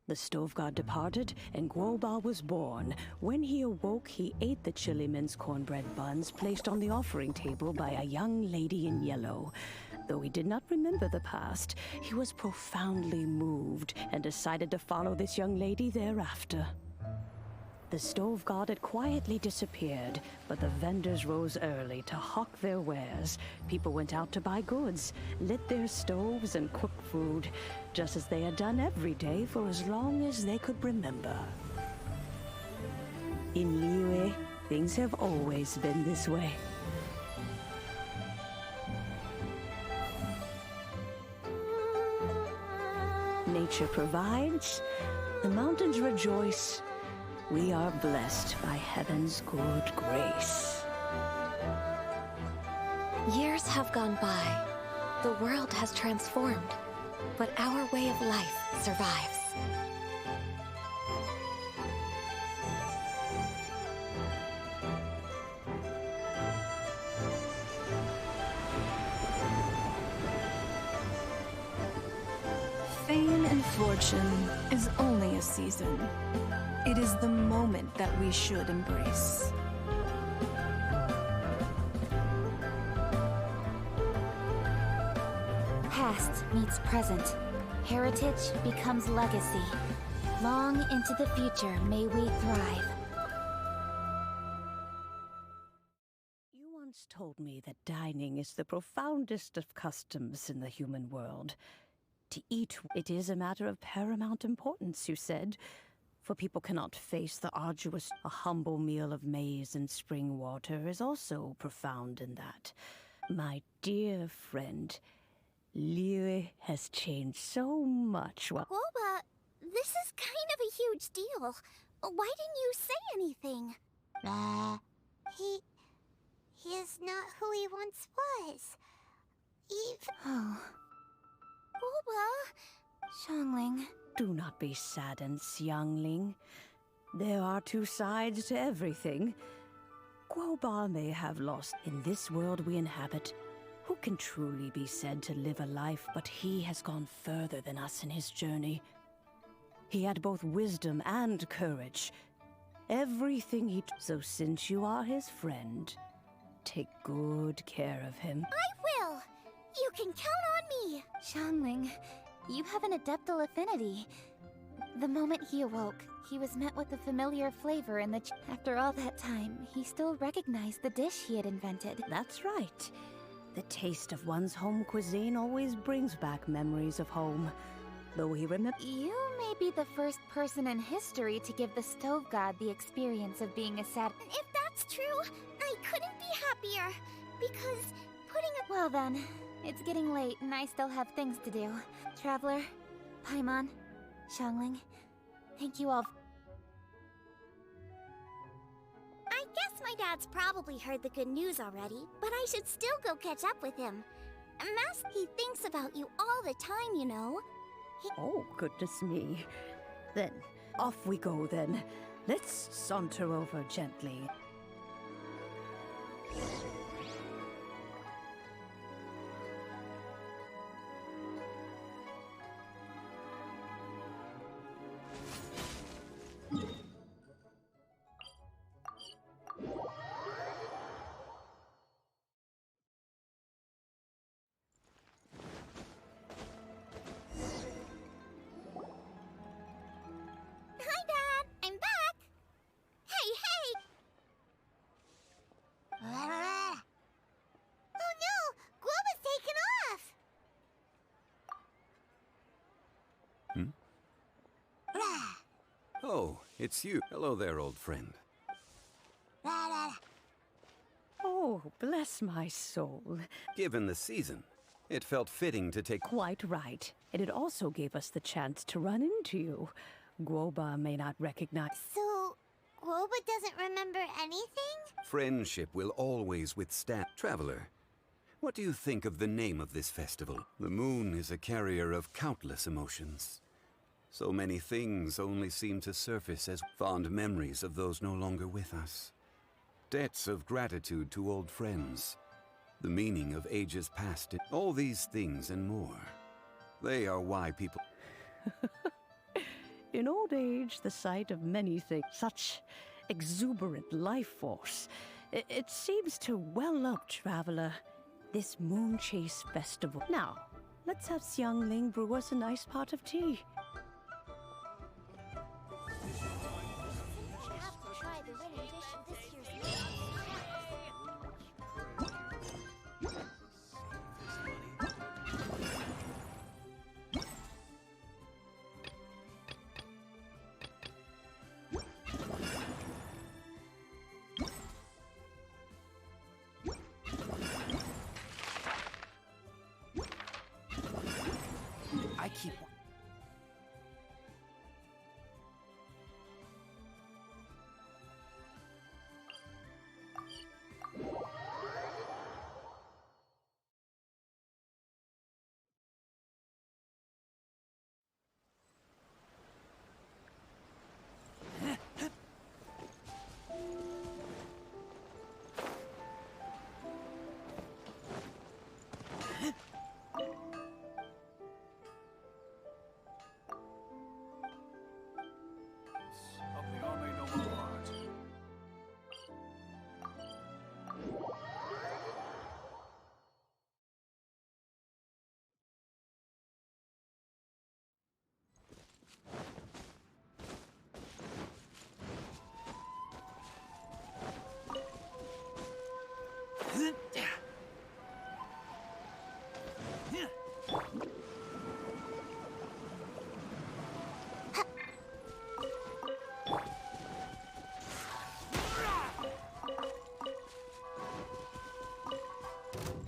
The stove god departed, and Guoba was born. When he awoke, he ate the Chiliman's cornbread buns placed on the offering table by a young lady in yellow. Though he did not remember the past, he was profoundly moved and decided to follow this young lady thereafter. The stove god had quietly disappeared, but the vendors rose early to hawk their wares. People went out to buy goods, lit their stoves, and cooked food, just as they had done every day for as long as they could remember. In Liyue, things have always been this way. Nature provides, the mountains rejoice. We are blessed by heaven's good grace. Years have gone by. The world has transformed, but our way of life survives. Fame and fortune is only a season. It is the moment that we should embrace. Past meets present. Heritage becomes legacy. Long into the future may we thrive. You once told me that dining is the profoundest of customs in the human world. To eat, it is a matter of paramount importance, you said. For people cannot face the arduous. A humble meal of maize and spring water is also profound in that. My dear friend, Liyue has changed so much. Guoba, this is kind of a huge deal. Why didn't you say anything? He is not who he once was. Oh. Guoba. Xiangling. Do not be saddened, Xiangling. There are two sides to everything. Guoba may have lost. In this world we inhabit, who can truly be said to live a life, but he has gone further than us in his journey. He had both wisdom and courage, everything he... So since you are his friend, take good care of him. I will! You can count on me! Xiangling, you have an adeptal affinity. The moment he awoke, he was met with the familiar flavor in the After all that time, he still recognized the dish he had invented. That's right. The taste of one's home cuisine always brings back memories of home. Though he You may be the first person in history to give the stove god the experience of being a sad... If that's true, I couldn't be happier. Because putting a... Well then, it's getting late and I still have things to do. Traveler, Paimon, Xiangling, thank you all. I guess my dad's probably heard the good news already, but I should still go catch up with him. He thinks about you all the time, you know. Oh, goodness me. Then, off we go then. Let's saunter over gently. Hi, Dad! I'm back! Hey, hey! Oh no! Guoba's taken off! Oh, it's you. Hello there, old friend. Oh, bless my soul. Given the season, it felt fitting to take... Quite right. And it also gave us the chance to run into you. Guoba may not recognize... So, Guoba doesn't remember anything? Friendship will always withstand. Traveler, what do you think of the name of this festival? The moon is a carrier of countless emotions. So many things only seem to surface as fond memories of those no longer with us. Debts of gratitude to old friends. The meaning of ages past. All these things and more. They are why people... In old age, the sight of many things, such exuberant life force, it seems to well up, Traveler. This Moon Chase Festival. Now, let's have Xiangling brew us a nice pot of tea. I keep...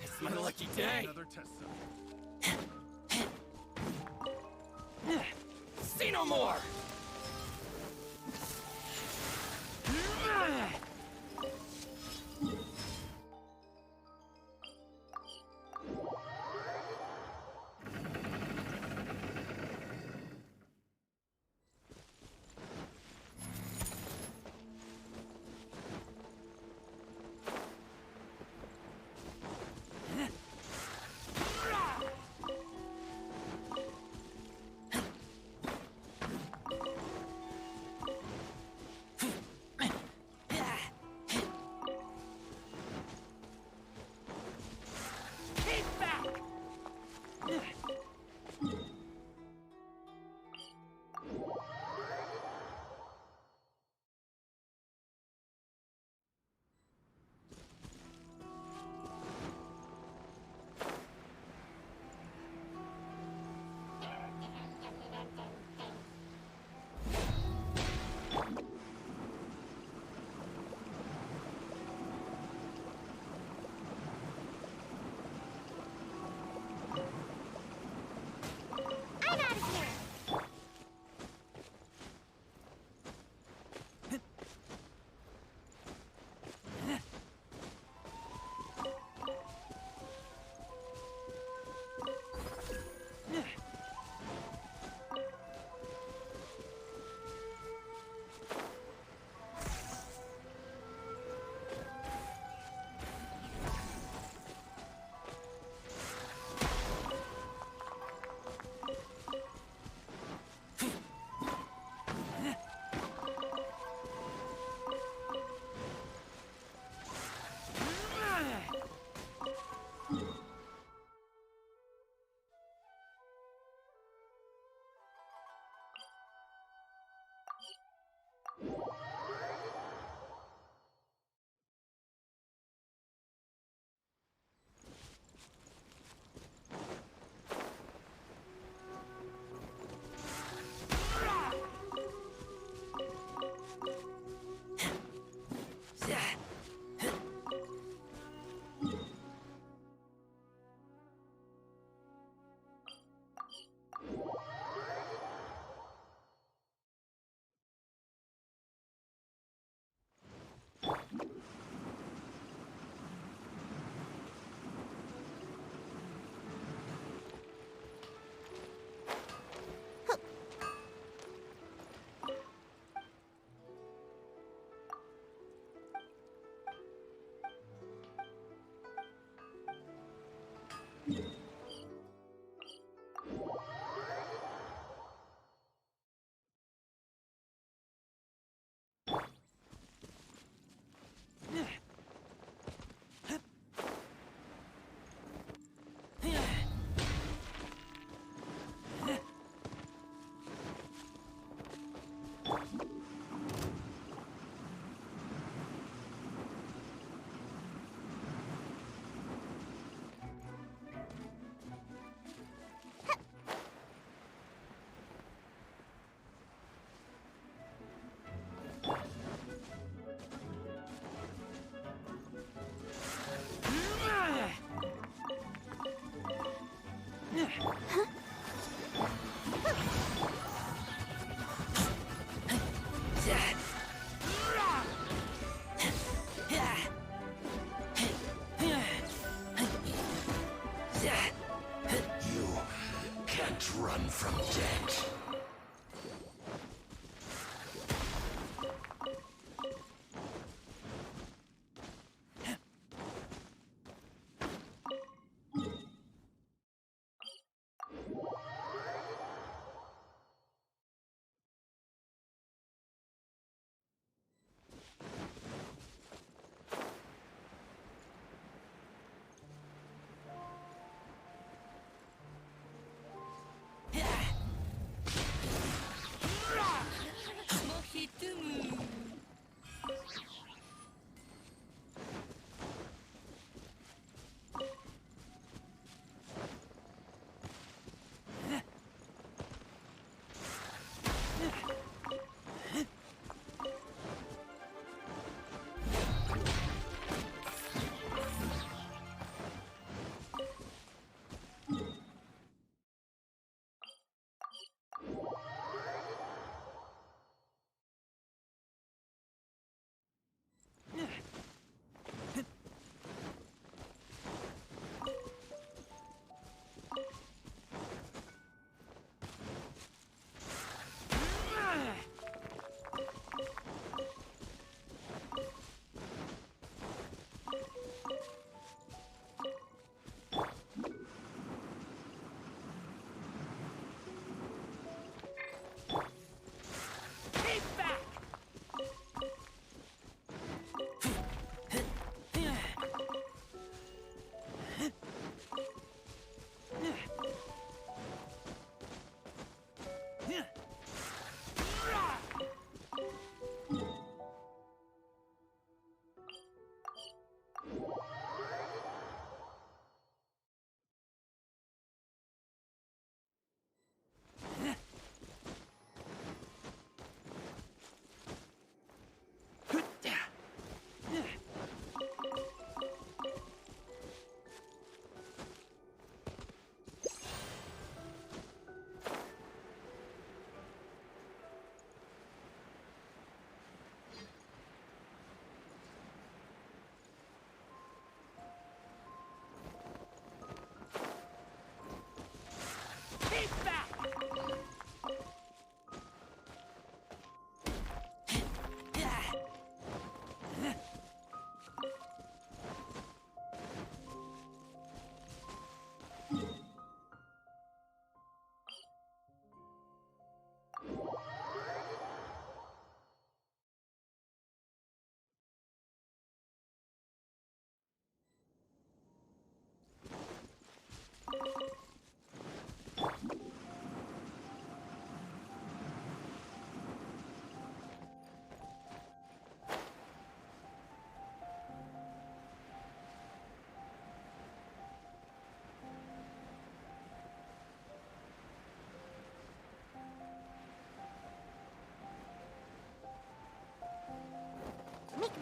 It's my lucky day. Another test zone. See no more.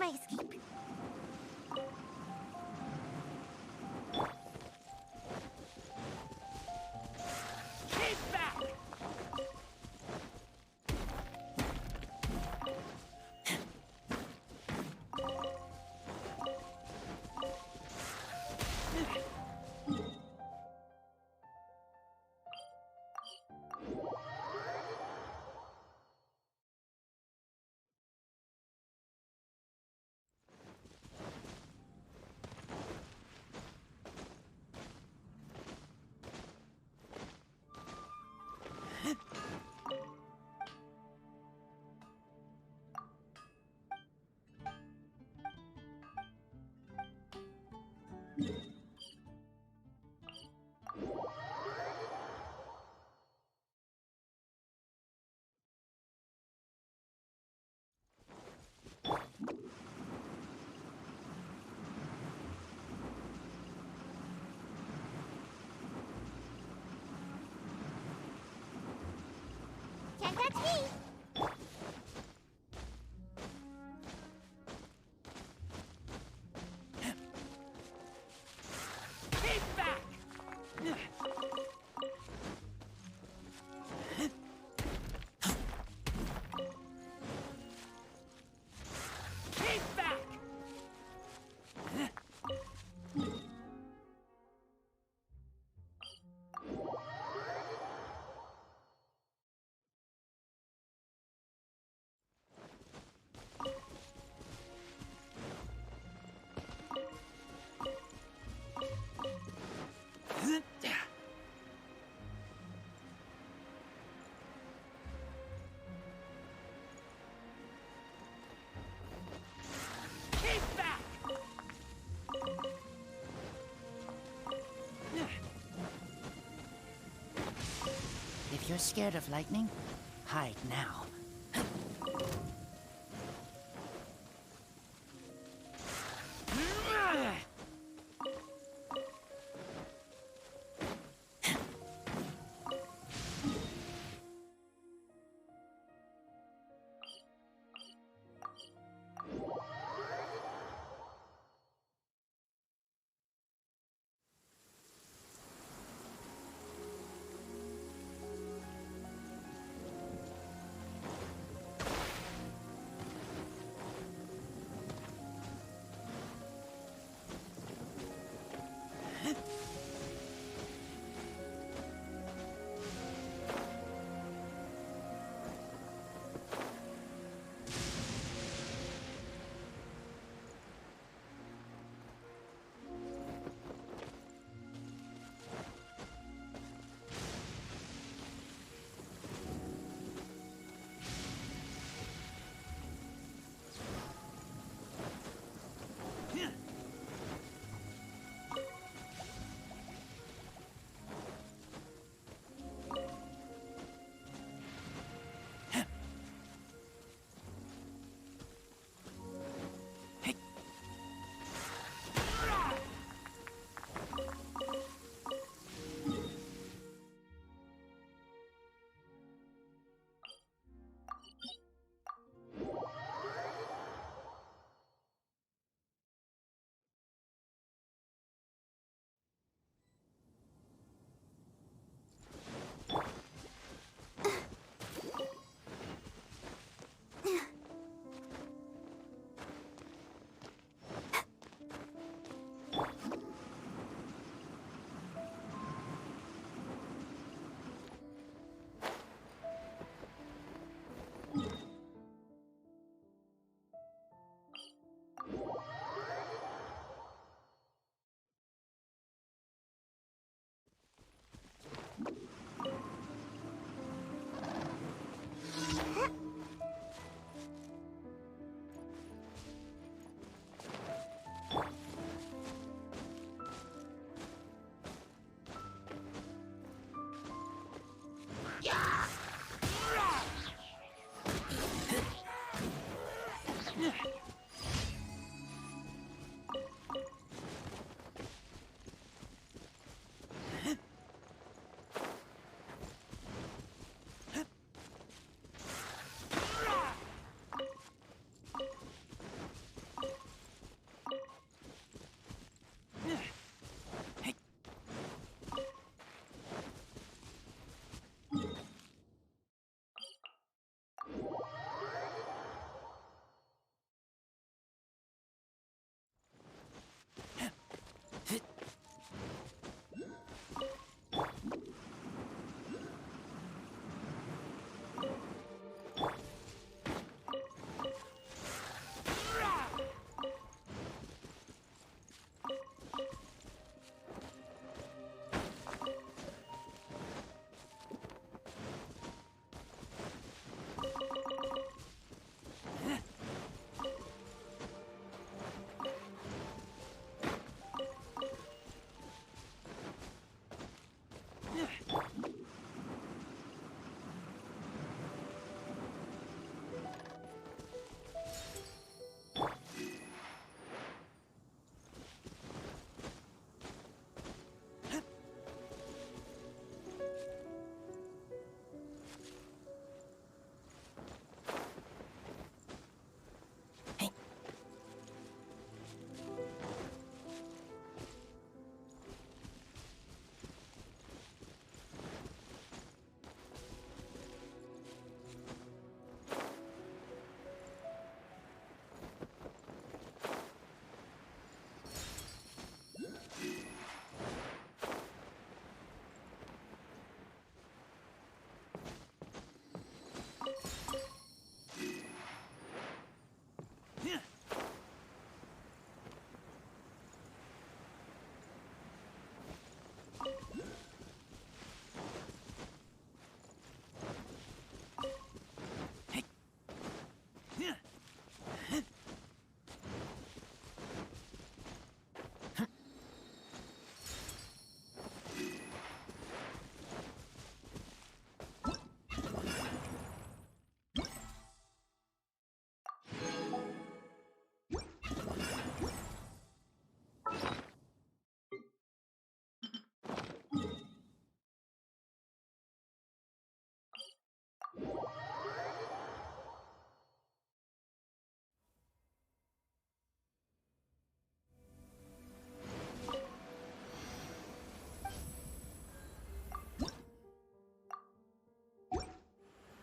my escape. Keep back! Can't touch me! Keep back! Keep back! Keep back! If you're scared of lightning, hide now.